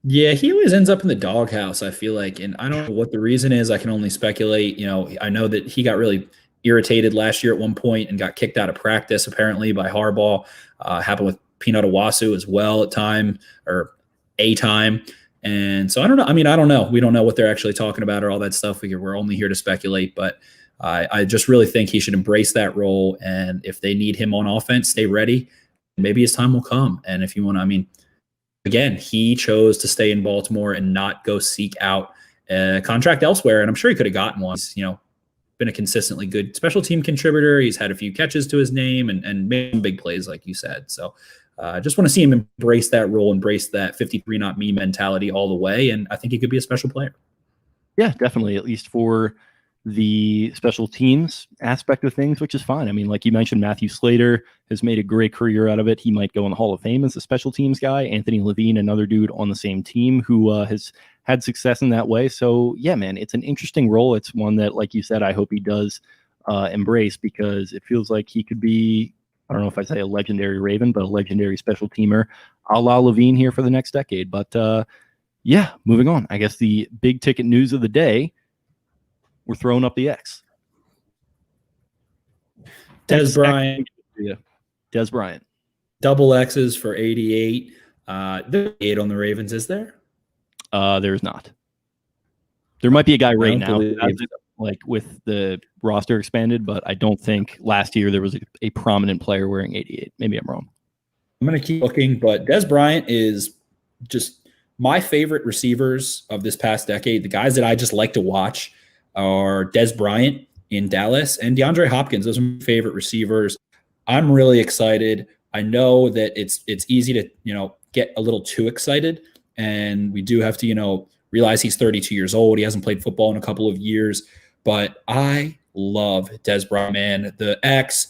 [SPEAKER 5] Yeah, he always ends up in the doghouse, I feel like, and I don't know what the reason is. I can only speculate. I know that he got really irritated last year at one point and got kicked out of practice apparently by Harbaugh. Happened with Peanut Owasu as well at time. And so I don't know. I don't know. We don't know what they're actually talking about or all that stuff. We're only here to speculate, but I just really think he should embrace that role. And if they need him on offense, stay ready. Maybe his time will come. And if you want to, again, he chose to stay in Baltimore and not go seek out a contract elsewhere. And I'm sure he could have gotten one. He's, been a consistently good special team contributor. He's had a few catches to his name and made some big plays, like you said. So I just want to see him embrace that role, embrace that 53 not me mentality all the way. And I think he could be a special player.
[SPEAKER 4] Yeah, definitely. At least for the special teams aspect of things, which is fine. I mean, like you mentioned, Matthew Slater has made a great career out of it. He might go in the Hall of Fame as a special teams guy. Anthony Levine, another dude on the same team who has had success in that way. So yeah, man, it's an interesting role. It's one that, like you said, I hope he does embrace, because it feels like he could be, I don't know if I say a legendary Raven, but a legendary special teamer a la Levine here for the next decade. But yeah, moving on. I guess the big ticket news of the day, we're throwing up the X.
[SPEAKER 5] Dez Bryant.
[SPEAKER 4] Yeah. Dez Bryant.
[SPEAKER 5] Double X's for 88. There's 8 on the Ravens, is there?
[SPEAKER 4] There's not. There might be a guy right now,
[SPEAKER 5] believe
[SPEAKER 4] like with the roster expanded, but I don't think last year there was a prominent player wearing 88. Maybe I'm wrong.
[SPEAKER 5] I'm going to keep looking, but Dez Bryant is just my favorite receivers of this past decade. The guys that I just like to watch are Dez Bryant in Dallas and DeAndre Hopkins. Those are my favorite receivers. I'm really excited. I know that it's easy to, get a little too excited, and we do have to, realize he's 32 years old. He hasn't played football in a couple of years, but I love Dez Bryant, man. The X,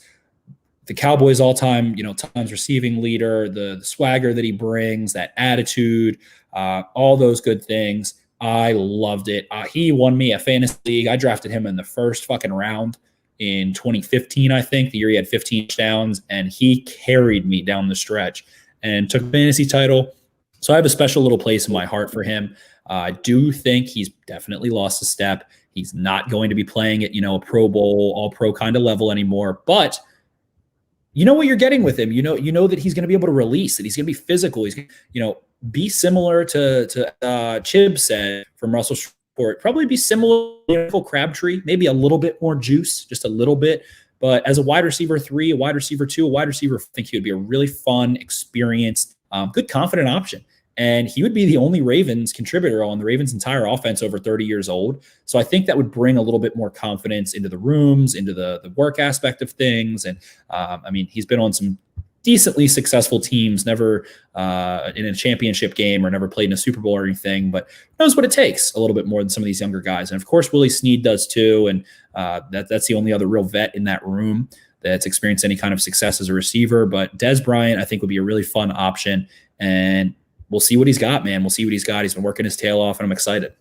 [SPEAKER 5] the Cowboys all-time, times receiving leader, the swagger that he brings, that attitude, all those good things. I loved it. He won me a fantasy league. I drafted him in the first fucking round in 2015, I think, the year he had 15 touchdowns, and he carried me down the stretch and took a fantasy title. So I have a special little place in my heart for him. I do think he's definitely lost a step. He's not going to be playing at, a Pro Bowl, all-pro kind of level anymore, but you know what you're getting with him. You know that he's going to be able to release, that he's going to be physical. He's going to, be similar to Chib said from Russell Short, probably be similar to Crabtree, maybe a little bit more juice, just a little bit. But as a wide receiver 3, a wide receiver 2, a wide receiver, I think he would be a really fun, experienced, good, confident option. And he would be the only Ravens contributor on the Ravens' entire offense over 30 years old. So I think that would bring a little bit more confidence into the rooms, into the work aspect of things. And he's been on some decently successful teams, never in a championship game or never played in a Super Bowl or anything, but knows what it takes a little bit more than some of these younger guys. And of course, Willie Snead does too. And that's the only other real vet in that room that's experienced any kind of success as a receiver. But Dez Bryant, I think, would be a really fun option. And we'll see what he's got, man. We'll see what he's got. He's been working his tail off, and I'm excited.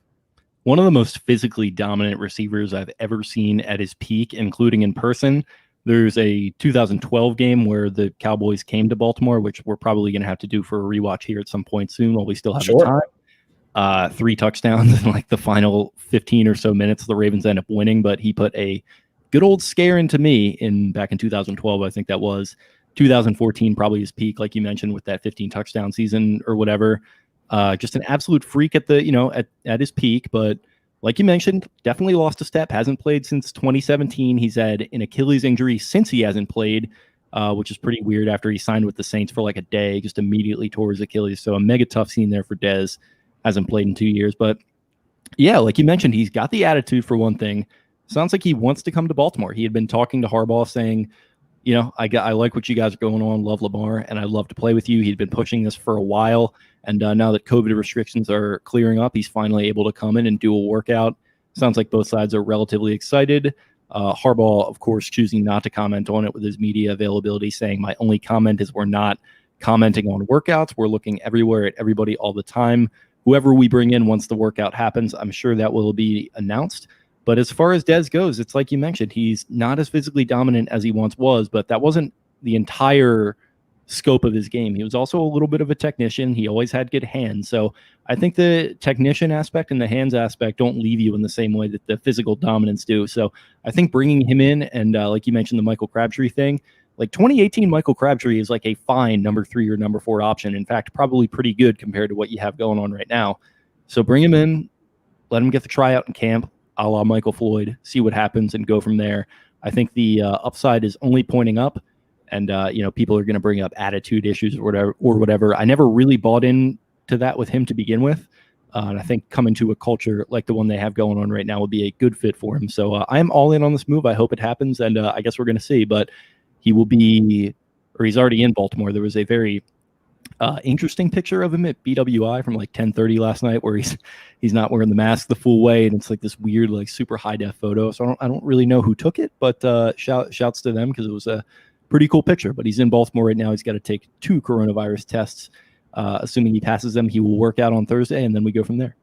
[SPEAKER 4] One of the most physically dominant receivers I've ever seen at his peak, including in person. There's a 2012 game where the Cowboys came to Baltimore, which we're probably going to have to do for a rewatch here at some point soon while we still have the time. 3 touchdowns in like the final 15 or so minutes. The Ravens end up winning, but he put a good old scare into me back in 2012. I think that was 2014, probably his peak, like you mentioned, with that 15 touchdown season or whatever. Just an absolute freak at the, at his peak, but like you mentioned, definitely lost a step, hasn't played since 2017. He's had an Achilles injury since he hasn't played, which is pretty weird after he signed with the Saints for like a day, just immediately tore his Achilles. So a mega tough scene there for Dez. Hasn't played in 2 years. But yeah, like you mentioned, he's got the attitude for one thing. Sounds like he wants to come to Baltimore. He had been talking to Harbaugh saying, I like what you guys are going on, love Lamar, and I'd love to play with you. He'd been pushing this for a while. And now that COVID restrictions are clearing up, he's finally able to come in and do a workout. Sounds like both sides are relatively excited. Harbaugh, of course, choosing not to comment on it with his media availability, saying, my only comment is we're not commenting on workouts. We're looking everywhere at everybody all the time. Whoever we bring in once the workout happens, I'm sure that will be announced. But as far as Dez goes, it's like you mentioned, he's not as physically dominant as he once was, but that wasn't the entire scope of his game. He was also a little bit of a technician. He always had good hands. So I think the technician aspect and the hands aspect don't leave you in the same way that the physical dominance do. So I think bringing him in and like you mentioned, the Michael Crabtree thing, like 2018 Michael Crabtree is like a fine number 3 or number 4 option. In fact, probably pretty good compared to what you have going on right now. So bring him in, let him get the tryout in camp, a la Michael Floyd, see what happens and go from there. I think the upside is only pointing up. And, people are going to bring up attitude issues or whatever. I never really bought into that with him to begin with. And I think coming to a culture like the one they have going on right now would be a good fit for him. So I am all in on this move. I hope it happens, and I guess we're going to see. But he will be, or he's already in Baltimore. There was a very interesting picture of him at BWI from like 10:30 last night, where he's not wearing the mask the full way, and it's like this weird, like super high def photo. So I don't really know who took it, but shouts to them because it was a pretty cool picture. But he's in Baltimore right now. He's got to take 2 coronavirus tests. Assuming he passes them, he will work out on Thursday, and then we go from there.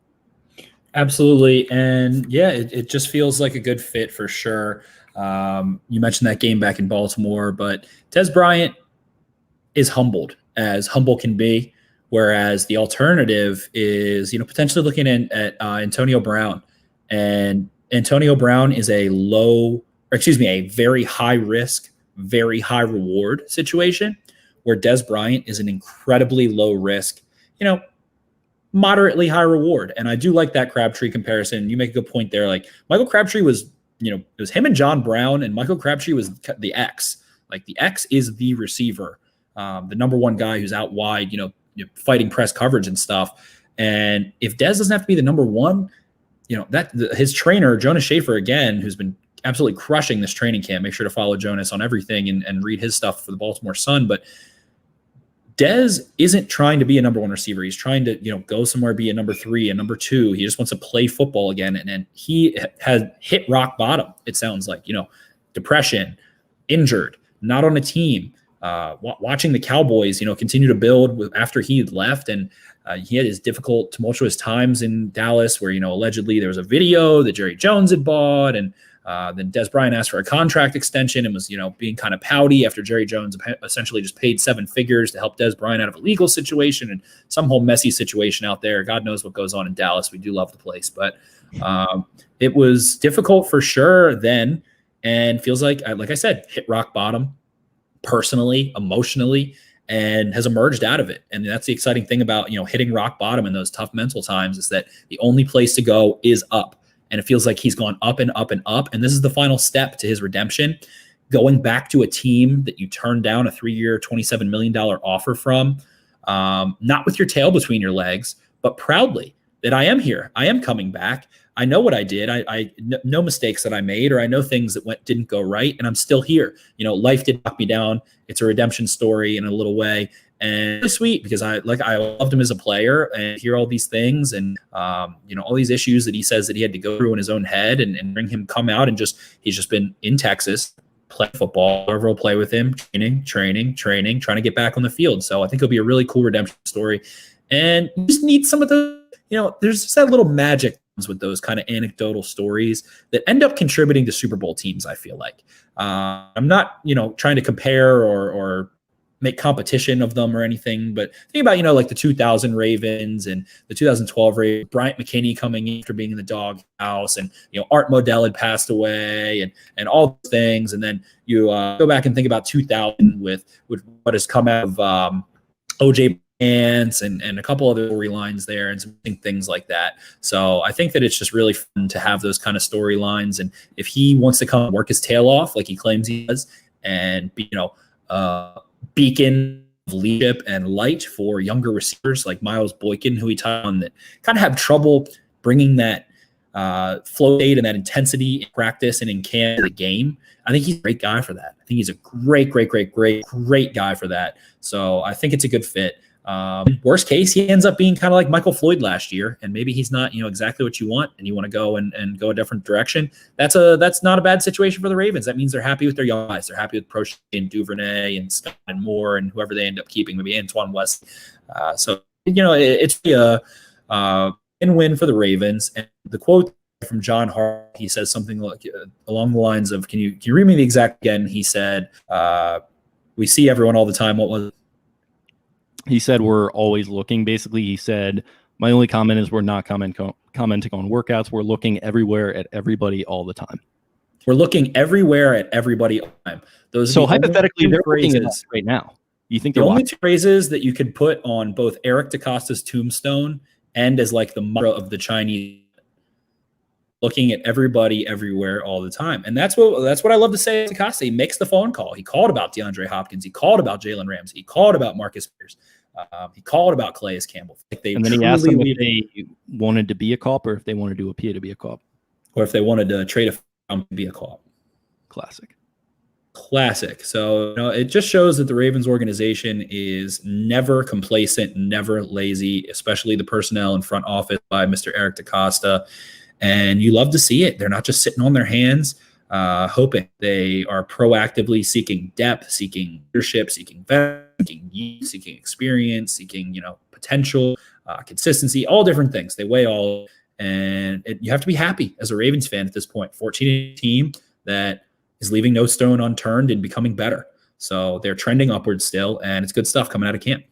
[SPEAKER 5] Absolutely. And yeah, it just feels like a good fit for sure. You mentioned that game back in Baltimore, but Dez Bryant is humbled, as humble can be, whereas the alternative is, potentially looking at Antonio Brown. And Antonio Brown is a very high risk, very high reward situation, where Dez Bryant is an incredibly low risk, moderately high reward. And I do like that Crabtree comparison. You make a good point there. Like Michael Crabtree was, it was him and John Brown, and Michael Crabtree was the X. Like the X is the receiver, the number one guy who's out wide, fighting press coverage and stuff. And if Dez doesn't have to be the number one, his trainer, Jonas Schaefer, again, who's been absolutely crushing this training camp. Make sure to follow Jonas on everything and read his stuff for the Baltimore Sun. But Dez isn't trying to be a number one receiver. He's trying to, go somewhere, be a number 3, a number 2. He just wants to play football again. And he has hit rock bottom. It sounds like, depression, injured, not on a team, watching the Cowboys, continue to build after he had left. And he had his difficult, tumultuous times in Dallas where, allegedly there was a video that Jerry Jones had bought, and then Dez Bryant asked for a contract extension and was, being kind of pouty after Jerry Jones essentially just paid 7 figures to help Dez Bryant out of a legal situation and some whole messy situation out there. God knows what goes on in Dallas. We do love the place, but it was difficult for sure then, and feels like I said, hit rock bottom personally, emotionally, and has emerged out of it. And that's the exciting thing about, hitting rock bottom in those tough mental times, is that the only place to go is up. And it feels like he's gone up and up and up. And this is the final step to his redemption, going back to a team that you turned down a 3-year, $27 million offer from, not with your tail between your legs, but proudly that I am here. I am coming back. I know what I did. I know mistakes that I made, or I know things that didn't go right, and I'm still here. Life did knock me down. It's a redemption story in a little way. And it's sweet because I loved him as a player, and hear all these things and, all these issues that he says that he had to go through in his own head, and bring him come out and he's just been in Texas, play football, whoever will play with him, training, trying to get back on the field. So I think it'll be a really cool redemption story, and you just need some of the, there's just that little magic with those kind of anecdotal stories that end up contributing to Super Bowl teams. I feel like I'm not, trying to compare or make competition of them or anything, but think about, like the 2000 Ravens and the 2012 Ravens, Bryant McKinney coming in after being in the doghouse, and, Art Modell had passed away, and all those things. And then you go back and think about 2000 with what has come out of OJ and a couple other storylines there, and some things like that. So I think that it's just really fun to have those kind of storylines. And if he wants to come work his tail off like he claims he does, and be, beacon of leadership and light for younger receivers like Miles Boykin, who he touched on, that kind of have trouble bringing that flow state and that intensity in practice and in camp to the game. I think he's a great guy for that. I think he's a great guy for that. So I think it's a good fit. Worst case, he ends up being kind of like Michael Floyd last year, and maybe he's not, exactly what you want, and you want to go and go a different direction. That's not a bad situation for the Ravens. That means they're happy with their young guys. They're happy with Prochet and Duvernay and Scott and Moore and whoever they end up keeping, maybe Antoine West. So it's a win-win for the Ravens. And the quote from John Hart, he says something like along the lines of, "Can you read me the exact again?" He said, "We see everyone all the time." What was it?
[SPEAKER 4] He said, "We're always looking." Basically, he said, "My only comment is we're not commenting on workouts. We're looking everywhere at everybody all the time."
[SPEAKER 5] We're looking everywhere at everybody all the time. Those
[SPEAKER 4] so hypothetically, they're looking at us right now. You think
[SPEAKER 5] the only 2 phrases that you could put on both Eric DaCosta's tombstone and as like the motto of the Chinese, looking at everybody everywhere all the time. And that's what I love to say. DaCosta, he makes the phone call. He called about DeAndre Hopkins. He called about Jalen Ramsey. He called about Marcus Peters. He called about Calais Campbell. Like
[SPEAKER 4] and then he asked them if they wanted to be a cop or if they wanted to appear to be a cop.
[SPEAKER 5] Or if they wanted to trade to be a cop. Classic. So it just shows that the Ravens organization is never complacent, never lazy, especially the personnel in front office by Mr. Eric DaCosta. And you love to see it. They're not just sitting on their hands, hoping. They are proactively seeking depth, seeking leadership, seeking veterans, seeking youth, seeking experience, seeking potential, consistency, all different things. They weigh all, and you have to be happy as a Ravens fan at this point. 14 team that is leaving no stone unturned and becoming better. So they're trending upwards still, and it's good stuff coming out of camp.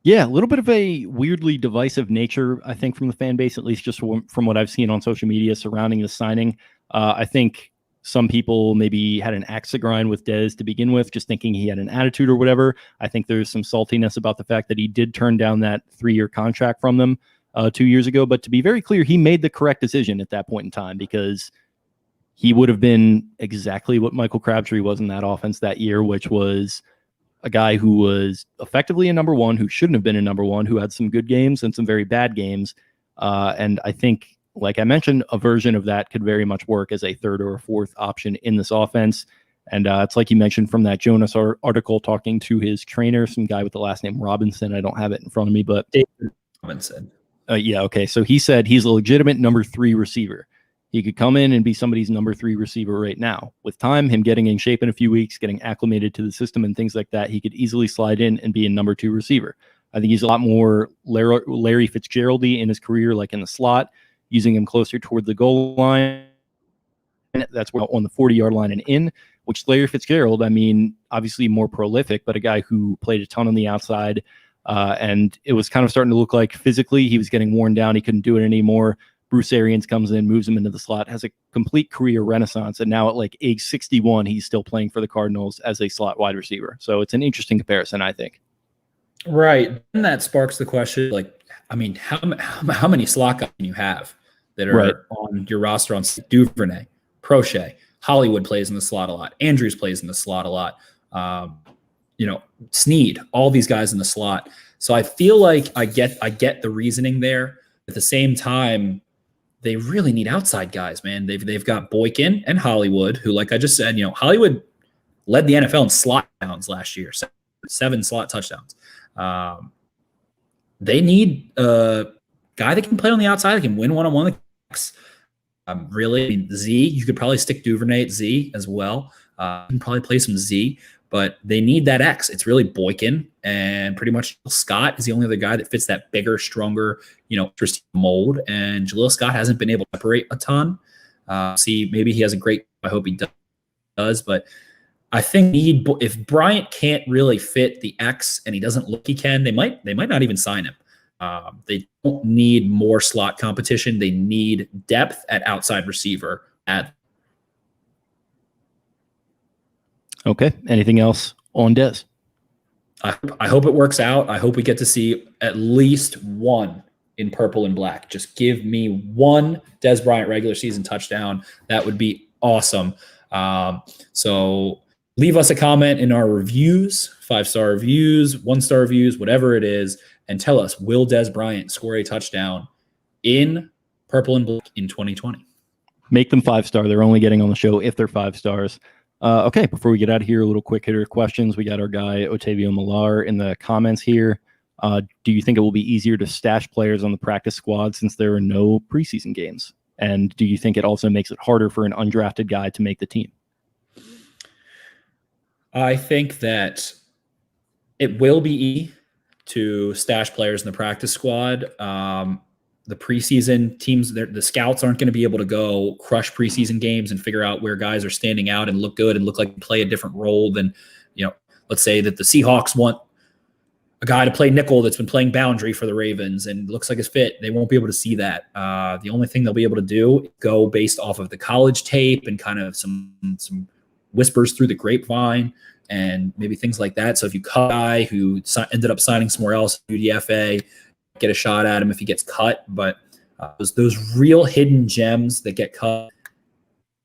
[SPEAKER 4] Yeah, a little bit of a weirdly divisive nature, I think, from the fan base, at least just from what I've seen on social media surrounding the signing. I think some people maybe had an axe to grind with Dez to begin with, just thinking he had an attitude or whatever. I think there's some saltiness about the fact that he did turn down that 3-year contract from them 2 years ago. But to be very clear, he made the correct decision at that point in time, because he would have been exactly what Michael Crabtree was in that offense that year, which was a guy who was effectively a number one, who shouldn't have been a number one, who had some good games and some very bad games. And I think, like I mentioned, a version of that could very much work as a third or a fourth option in this offense. And it's like you mentioned from that Jonas article, talking to his trainer, some guy with the last name Robinson. I don't have it in front of me, but
[SPEAKER 5] David Robinson.
[SPEAKER 4] Yeah. Okay. So he said he's a legitimate number 3 receiver. He could come in and be somebody's number 3 receiver right now. With time, him getting in shape in a few weeks, getting acclimated to the system and things like that, he could easily slide in and be a number 2 receiver. I think he's a lot more Larry Fitzgerald-y in his career, like in the slot, using him closer toward the goal line. That's where on the 40-yard line and in, which Larry Fitzgerald, I mean, obviously more prolific, but a guy who played a ton on the outside. And it was kind of starting to look like physically he was getting worn down. He couldn't do it anymore. Bruce Arians comes in, moves him into the slot, has a complete career renaissance. And now at like age 61, he's still playing for the Cardinals as a slot wide receiver. So it's an interesting comparison, I think.
[SPEAKER 5] Right. And that sparks the question, how many slot guys can you have that are on your roster on Duvernay, Prochet, Hollywood plays in the slot a lot. Andrews plays in the slot a lot. Snead, all these guys in the slot. So I feel like I get the reasoning there. At the same time, they really need outside guys, man. They've got Boykin and Hollywood, who, like I just said, Hollywood led the NFL in slot downs last year, 7 slot touchdowns. They need a guy that can play on the outside, that can win one-on-one. Z, you could probably stick Duvernay at Z as well. You can probably play some Z, but they need that X. It's really Boykin, and pretty much Scott is the only other guy that fits that bigger, stronger, mold. And Jaleel Scott hasn't been able to separate a ton. Maybe he has a great, I hope he does, but I think if Bryant can't really fit the X and he doesn't look he can, they might not even sign him. They don't need more slot competition. They need depth at outside receiver.
[SPEAKER 4] Okay. Anything else on Dez?
[SPEAKER 5] I hope it works out. I hope we get to see at least one in purple and black. Just give me one Dez Bryant regular season touchdown. That would be awesome. So leave us a comment in our reviews, 5-star reviews, 1-star reviews, whatever it is, and tell us, will Dez Bryant score a touchdown in purple and black in 2020?
[SPEAKER 4] Make them 5-star. They're only getting on the show if they're 5 stars. Okay, before we get out of here, a little quick hitter questions. We got our guy Otavio Millar in the comments here. Do you think it will be easier to stash players on the practice squad since there are no preseason games? And do you think it also makes it harder for an undrafted guy to make the team?
[SPEAKER 5] I think that it will be easy to stash players in the practice squad. The preseason teams, the scouts aren't going to be able to go crush preseason games and figure out where guys are standing out and look good and look like they play a different role than, let's say that the Seahawks want a guy to play nickel that's been playing boundary for the Ravens and looks like it's fit. They won't be able to see that. The only thing they'll be able to do is go based off of the college tape and kind of some whispers through the grapevine and maybe things like that. So if you cut a guy who ended up signing somewhere else, UDFA, get a shot at him if he gets cut. But those real hidden gems that get cut,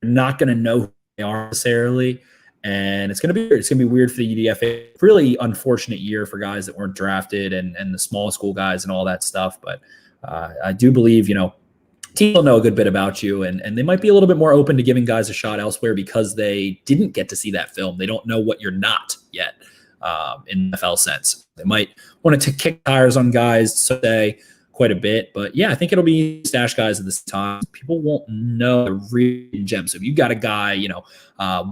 [SPEAKER 5] you're not going to know who they are necessarily. And it's going to be weird. It's going to be weird for the UDFA. Really unfortunate year for guys that weren't drafted and the small school guys and all that stuff. But I do believe, teams will know a good bit about you, and they might be a little bit more open to giving guys a shot elsewhere because they didn't get to see that film. They don't know what you're not yet in NFL sense. They might want to kick tires on guys, so say, quite a bit. But yeah, I think it'll be stash guys at this time. People won't know the real gems. So if you got a guy,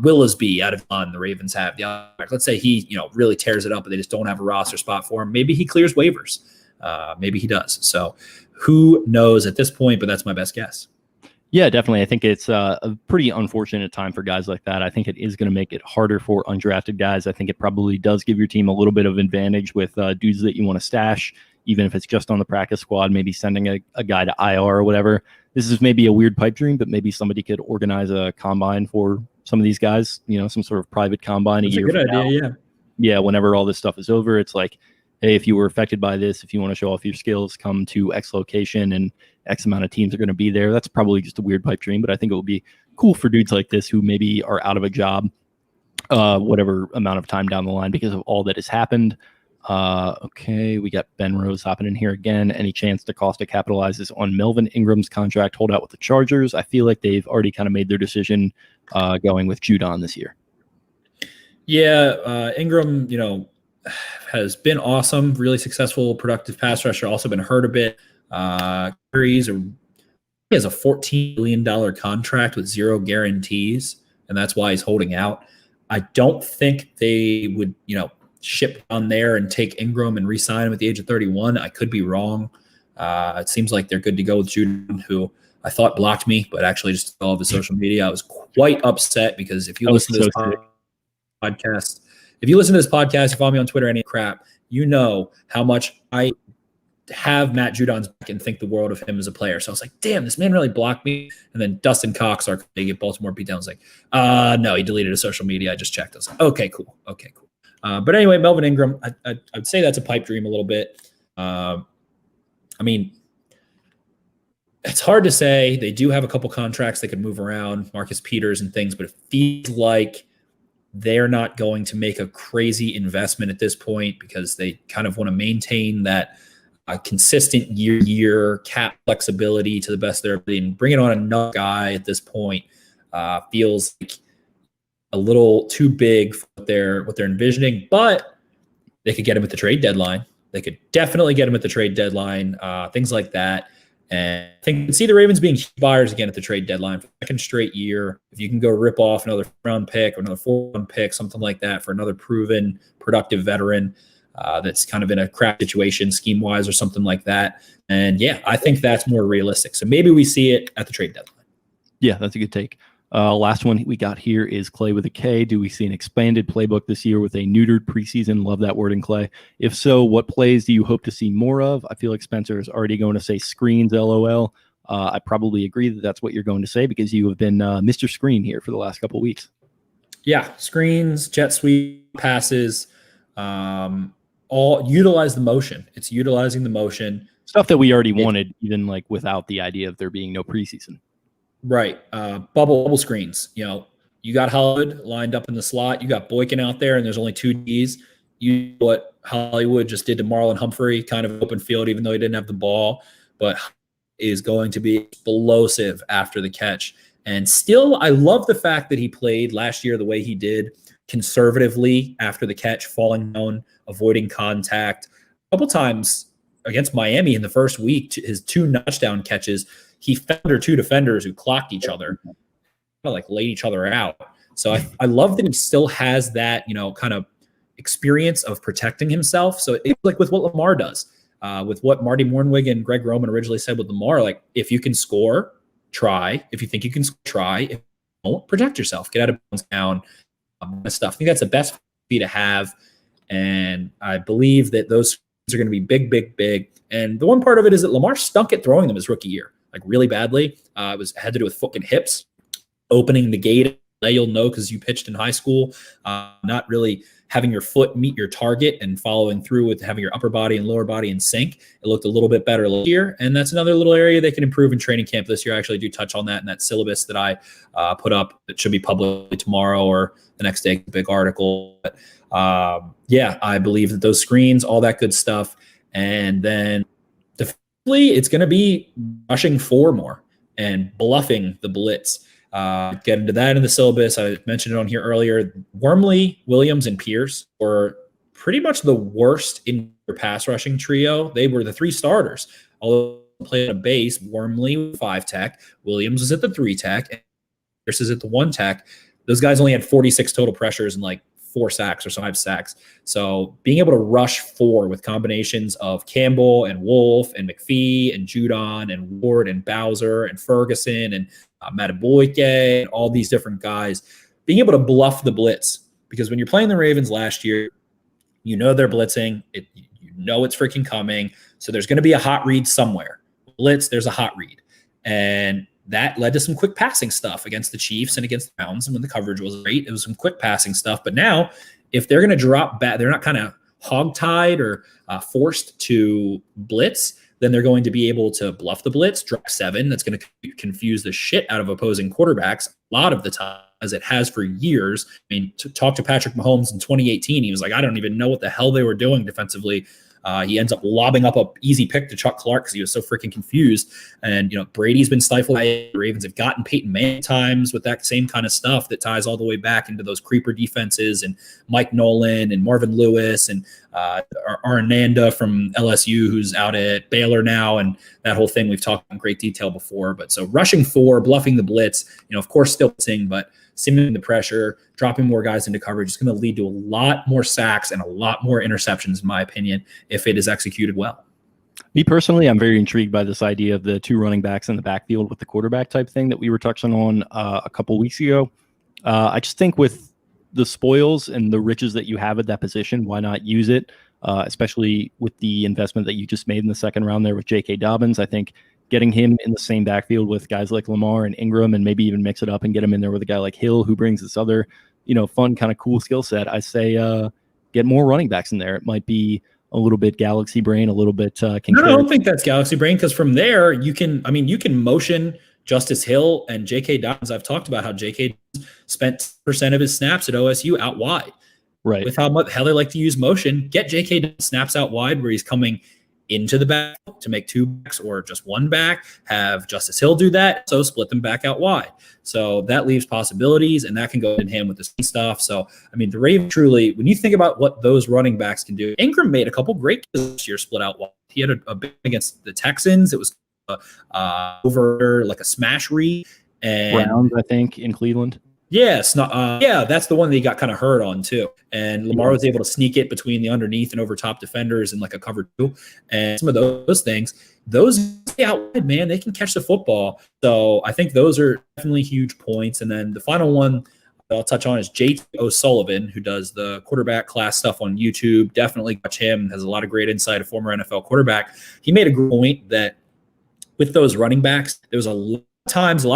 [SPEAKER 5] Willisby out of the Ravens have the other. Let's say he, really tears it up, but they just don't have a roster spot for him. Maybe he clears waivers. Maybe he does. So who knows at this point, but that's my best guess.
[SPEAKER 4] Yeah, definitely. I think it's a pretty unfortunate time for guys like that. I think it is going to make it harder for undrafted guys. I think it probably does give your team a little bit of advantage with dudes that you want to stash, even if it's just on the practice squad, maybe sending a guy to IR or whatever. This is maybe a weird pipe dream, but maybe somebody could organize a combine for some of these guys, some sort of private combine
[SPEAKER 5] That's
[SPEAKER 4] a year
[SPEAKER 5] a good
[SPEAKER 4] from
[SPEAKER 5] idea,
[SPEAKER 4] now. Yeah, whenever all this stuff is over, it's like, hey, if you were affected by this, if you want to show off your skills, come to X location and X amount of teams are going to be there. That's probably just a weird pipe dream, but I think it will be cool for dudes like this who maybe are out of a job, whatever amount of time down the line because of all that has happened. Okay, we got Ben Rose hopping in here again. Any chance DaCosta capitalizes on Melvin Ingram's contract holdout with the Chargers? I feel like they've already kind of made their decision going with Judon this year.
[SPEAKER 5] Yeah, Ingram, has been awesome, really successful, productive pass rusher, also been hurt a bit. He has a $14 million contract with 0 guarantees, and that's why he's holding out. I don't think they would, ship on there and take Ingram and re-sign him at the age of 31. I could be wrong. It seems like they're good to go with Judon, who I thought blocked me, but actually just all of his social media. I was quite upset because if you listen to this podcast, you follow me on Twitter, any crap, you know how much I have Matt Judon's back and think the world of him as a player. So I was like, damn, this man really blocked me. And then Dustin Cox, our colleague at Baltimore beat down, was like, no, he deleted his social media. I just checked. I was like, okay, cool. But anyway, Melvin Ingram, I'd say that's a pipe dream a little bit. It's hard to say. They do have a couple contracts that could move around, Marcus Peters and things, but it feels like they're not going to make a crazy investment at this point because they kind of want to maintain that consistent year cap flexibility to the best of their ability. And bringing on another guy at this point feels like a little too big for what they're envisioning, but they could get him at the trade deadline. They could definitely get him at the trade deadline, things like that. And I think you can see the Ravens being buyers again at the trade deadline for the second straight year. If you can go rip off another round pick or another 4th-round pick, something like that for another proven, productive veteran that's kind of in a crap situation scheme-wise or something like that. And yeah, I think that's more realistic. So maybe we see it at the trade deadline.
[SPEAKER 4] Yeah, that's a good take. Last one we got here is Clay with a K. Do we see an expanded playbook this year with a neutered preseason? Love that word in Clay. If so, what plays do you hope to see more of? I feel like Spencer is already going to say screens, LOL. I probably agree that that's what you're going to say because you have been Mr. Screen here for the last couple of weeks.
[SPEAKER 5] Yeah, screens, jet sweep, passes, all utilize the motion. It's utilizing the motion.
[SPEAKER 4] Stuff that we already wanted, even like without the idea of there being no preseason.
[SPEAKER 5] Right. Bubble screens. You got Hollywood lined up in the slot. You got Boykin out there, and there's only 2 Ds. You know what Hollywood just did to Marlon Humphrey, kind of open field, even though he didn't have the ball, but is going to be explosive after the catch. And still, I love the fact that he played last year the way he did, conservatively after the catch, falling down, avoiding contact. A couple times against Miami in the first week, his 2 touchdown catches, he found 2 defenders who clocked each other, laid each other out. So I love that he still has that, kind of experience of protecting himself. So it's like with what Lamar does, with what Marty Mornwig and Greg Roman originally said with Lamar, like if you can score, try. If you think you can try. If you don't, protect yourself. Get out of bounds down. Stuff. I think that's the best fee to have. And I believe that those are going to be big, big, big. And the one part of it is that Lamar stunk at throwing them his rookie year, like really badly. It had to do with fucking hips, opening the gate you'll know because you pitched in high school, not really having your foot meet your target and following through with having your upper body and lower body in sync. It looked a little bit better last year, and that's another little area they can improve in training camp this year. I actually do touch on that in that syllabus that I put up that should be published tomorrow or the next day, a big article. But yeah, I believe that those screens, all that good stuff. And then defensively, it's going to be rushing 4 more and bluffing the blitz. Get into that in the syllabus. I mentioned it on here earlier. Wormley, Williams, and Pierce were pretty much the worst in their pass rushing trio. They were the 3 starters. Although they played a base, Wormley 5 tech, Williams was at the 3 tech, and Pierce is at the 1 tech. Those guys only had 46 total pressures and like 4 sacks or 5 sacks. So being able to rush 4 with combinations of Campbell and Wolf and McPhee and Judon and Ward and Bowser and Ferguson and Mataboyke and all these different guys, being able to bluff the blitz. Because when you're playing the Ravens last year, you know they're blitzing. You know it's freaking coming. So there's going to be a hot read somewhere. Blitz, there's a hot read. And that led to some quick passing stuff against the Chiefs and against the Browns. And when the coverage was great, it was some quick passing stuff. But now, if they're going to drop back, they're not kind of hogtied or forced to blitz, then they're going to be able to bluff the blitz, drop 7. That's going to confuse the shit out of opposing quarterbacks a lot of the time, as it has for years. I mean, to talk to Patrick Mahomes in 2018, he was like, I don't even know what the hell they were doing defensively. He ends up lobbing up an easy pick to Chuck Clark because he was so freaking confused. And, you know, Brady's been stifled. The Ravens have gotten Peyton Manning times with that same kind of stuff that ties all the way back into those creeper defenses, and Mike Nolan and Marvin Lewis and Arananda from LSU, who's out at Baylor now, and that whole thing we've talked in great detail before. But so rushing 4, bluffing the blitz, you know, of course, still blitzing, but simming the pressure, dropping more guys into coverage is going to lead to a lot more sacks and a lot more interceptions, in my opinion, if it is executed well.
[SPEAKER 4] Me personally, I'm very intrigued by this idea of the 2 running backs in the backfield with the quarterback type thing that we were touching on a couple weeks ago. I just think with the spoils and the riches that you have at that position, why not use it, especially with the investment that you just made in the second round there with J.K. Dobbins. I think getting him in the same backfield with guys like Lamar and Ingram, and maybe even mix it up and get him in there with a guy like Hill, who brings this other, you know, fun kind of cool skill set. I say get more running backs in there. It might be a little bit galaxy brain, a little bit.
[SPEAKER 5] No, I don't think that's galaxy brain, because from there you can motion Justice Hill and J.K. Dobbins. I've talked about how J.K. spent % of his snaps at OSU out wide.
[SPEAKER 4] Right.
[SPEAKER 5] With how they like to use motion, get J.K. snaps out wide where he's coming into the back to make 2 backs or just 1 back, have Justice Hill do that, so split them back out wide. So that leaves possibilities, and that can go in hand with the stuff. So, I mean, the Ravens truly, when you think about what those running backs can do, Ingram made a couple great this year split out wide. He had a big against the Texans. It was over like a smash read. And
[SPEAKER 4] Browns, I think, in Cleveland.
[SPEAKER 5] Yes, that's the one that he got kind of hurt on too. And Lamar was able to sneak it between the underneath and over top defenders in like a cover 2. And some of those things, those out wide, man, they can catch the football. So I think those are definitely huge points. And then the final one that I'll touch on is J.T. O'Sullivan, who does the quarterback class stuff on YouTube. Definitely watch him. Has a lot of great insight, a former NFL quarterback. He made a point that with those running backs, there was a lot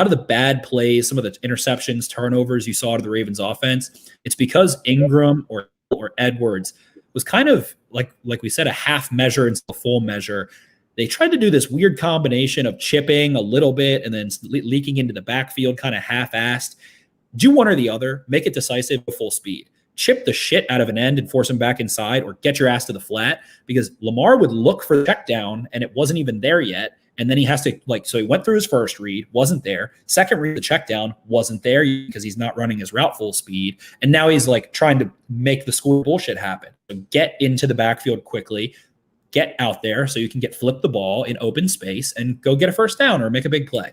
[SPEAKER 5] of the bad plays, some of the interceptions, turnovers you saw to the Ravens offense, it's because Ingram or Edwards was kind of like we said, a half measure instead of a full measure. They tried to do this weird combination of chipping a little bit and then leaking into the backfield, kind of half-assed. Do one or the other, make it decisive with full speed. Chip the shit out of an end and force him back inside, or get your ass to the flat, because Lamar would look for the check down and it wasn't even there yet. And then he has to so he went through his first read, wasn't there. Second read, the check down wasn't there because he's not running his route full speed. And now he's like trying to make the school bullshit happen. So get into the backfield quickly, get out there so you can flip the ball in open space and go get a first down or make a big play.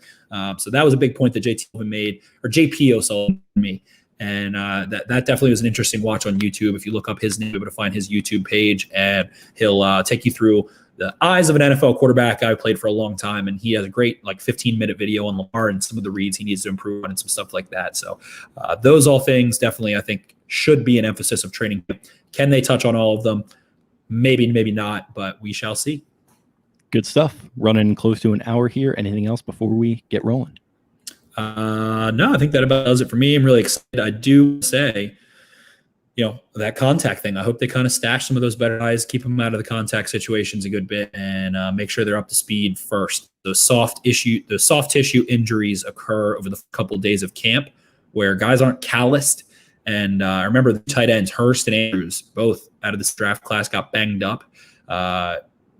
[SPEAKER 5] So that was a big point that JP O'Sullivan made. And that definitely was an interesting watch on YouTube. If you look up his name, you'll be able to find his YouTube page, and he'll take you through the eyes of an NFL quarterback guy who played for a long time. And he has a great 15-minute video on Lamar and some of the reads he needs to improve on and some stuff like that. So those all things definitely, I think, should be an emphasis of training. Can they touch on all of them? Maybe, maybe not, but we shall see.
[SPEAKER 4] Good stuff. Running close to an hour here. Anything else before we get rolling?
[SPEAKER 5] No, I think that about does it for me. I'm really excited. I do say, that contact thing. I hope they kind of stash some of those better guys, keep them out of the contact situations a good bit, and make sure they're up to speed first. Those soft tissue injuries occur over the couple of days of camp where guys aren't calloused. And I remember the tight ends, Hurst and Andrews, both out of this draft class, got banged up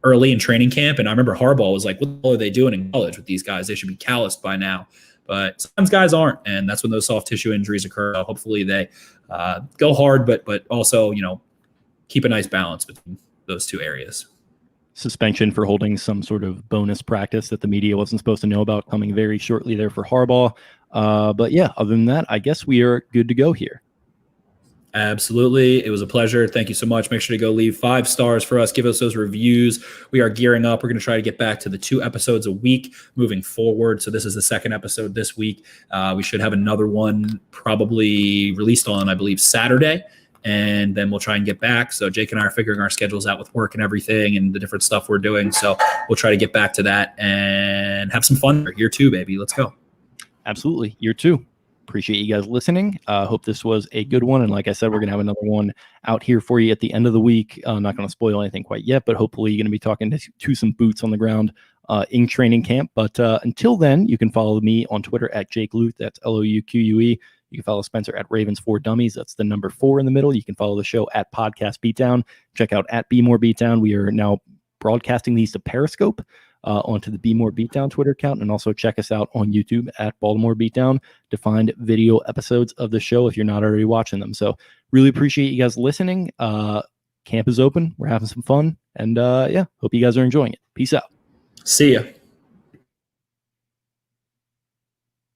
[SPEAKER 5] early in training camp. And I remember Harbaugh was like, what the hell are they doing in college with these guys? They should be calloused by now. But sometimes guys aren't, and that's when those soft tissue injuries occur. Hopefully they go hard, but also, keep a nice balance between those two areas.
[SPEAKER 4] Suspension for holding some sort of bonus practice that the media wasn't supposed to know about coming very shortly there for Harbaugh. But yeah, other than that, I guess we are good to go here.
[SPEAKER 5] Absolutely. It was a pleasure. Thank you so much. Make sure to go leave 5 stars for us. Give us those reviews. We are gearing up. We're going to try to get back to the 2 episodes a week moving forward. So this is the 2nd episode this week. We should have another one probably released on, I believe, Saturday. And then we'll try and get back. So Jake and I are figuring our schedules out with work and everything and the different stuff we're doing. So we'll try to get back to that and have some fun. Year 2, baby. Let's go.
[SPEAKER 4] Absolutely. Year 2. Appreciate you guys listening. Hope this was a good one. And like I said, we're going to have another one out here for you at the end of the week. I'm not going to spoil anything quite yet, but hopefully you're going to be talking to some boots on the ground in training camp. But until then, you can follow me on Twitter at Jake Luke. That's LOUQUE. You can follow Spencer at Ravens4Dummies. That's the number 4 in the middle. You can follow the show at Podcast Beatdown. Check out at Be More Beatdown. We are now broadcasting these to Periscope. Onto the Be More Beatdown Twitter account, and also check us out on YouTube at Baltimore Beatdown to find video episodes of the show if you're not already watching them. So really appreciate you guys listening. Camp is open. We're having some fun, and hope you guys are enjoying it. Peace out.
[SPEAKER 5] See ya.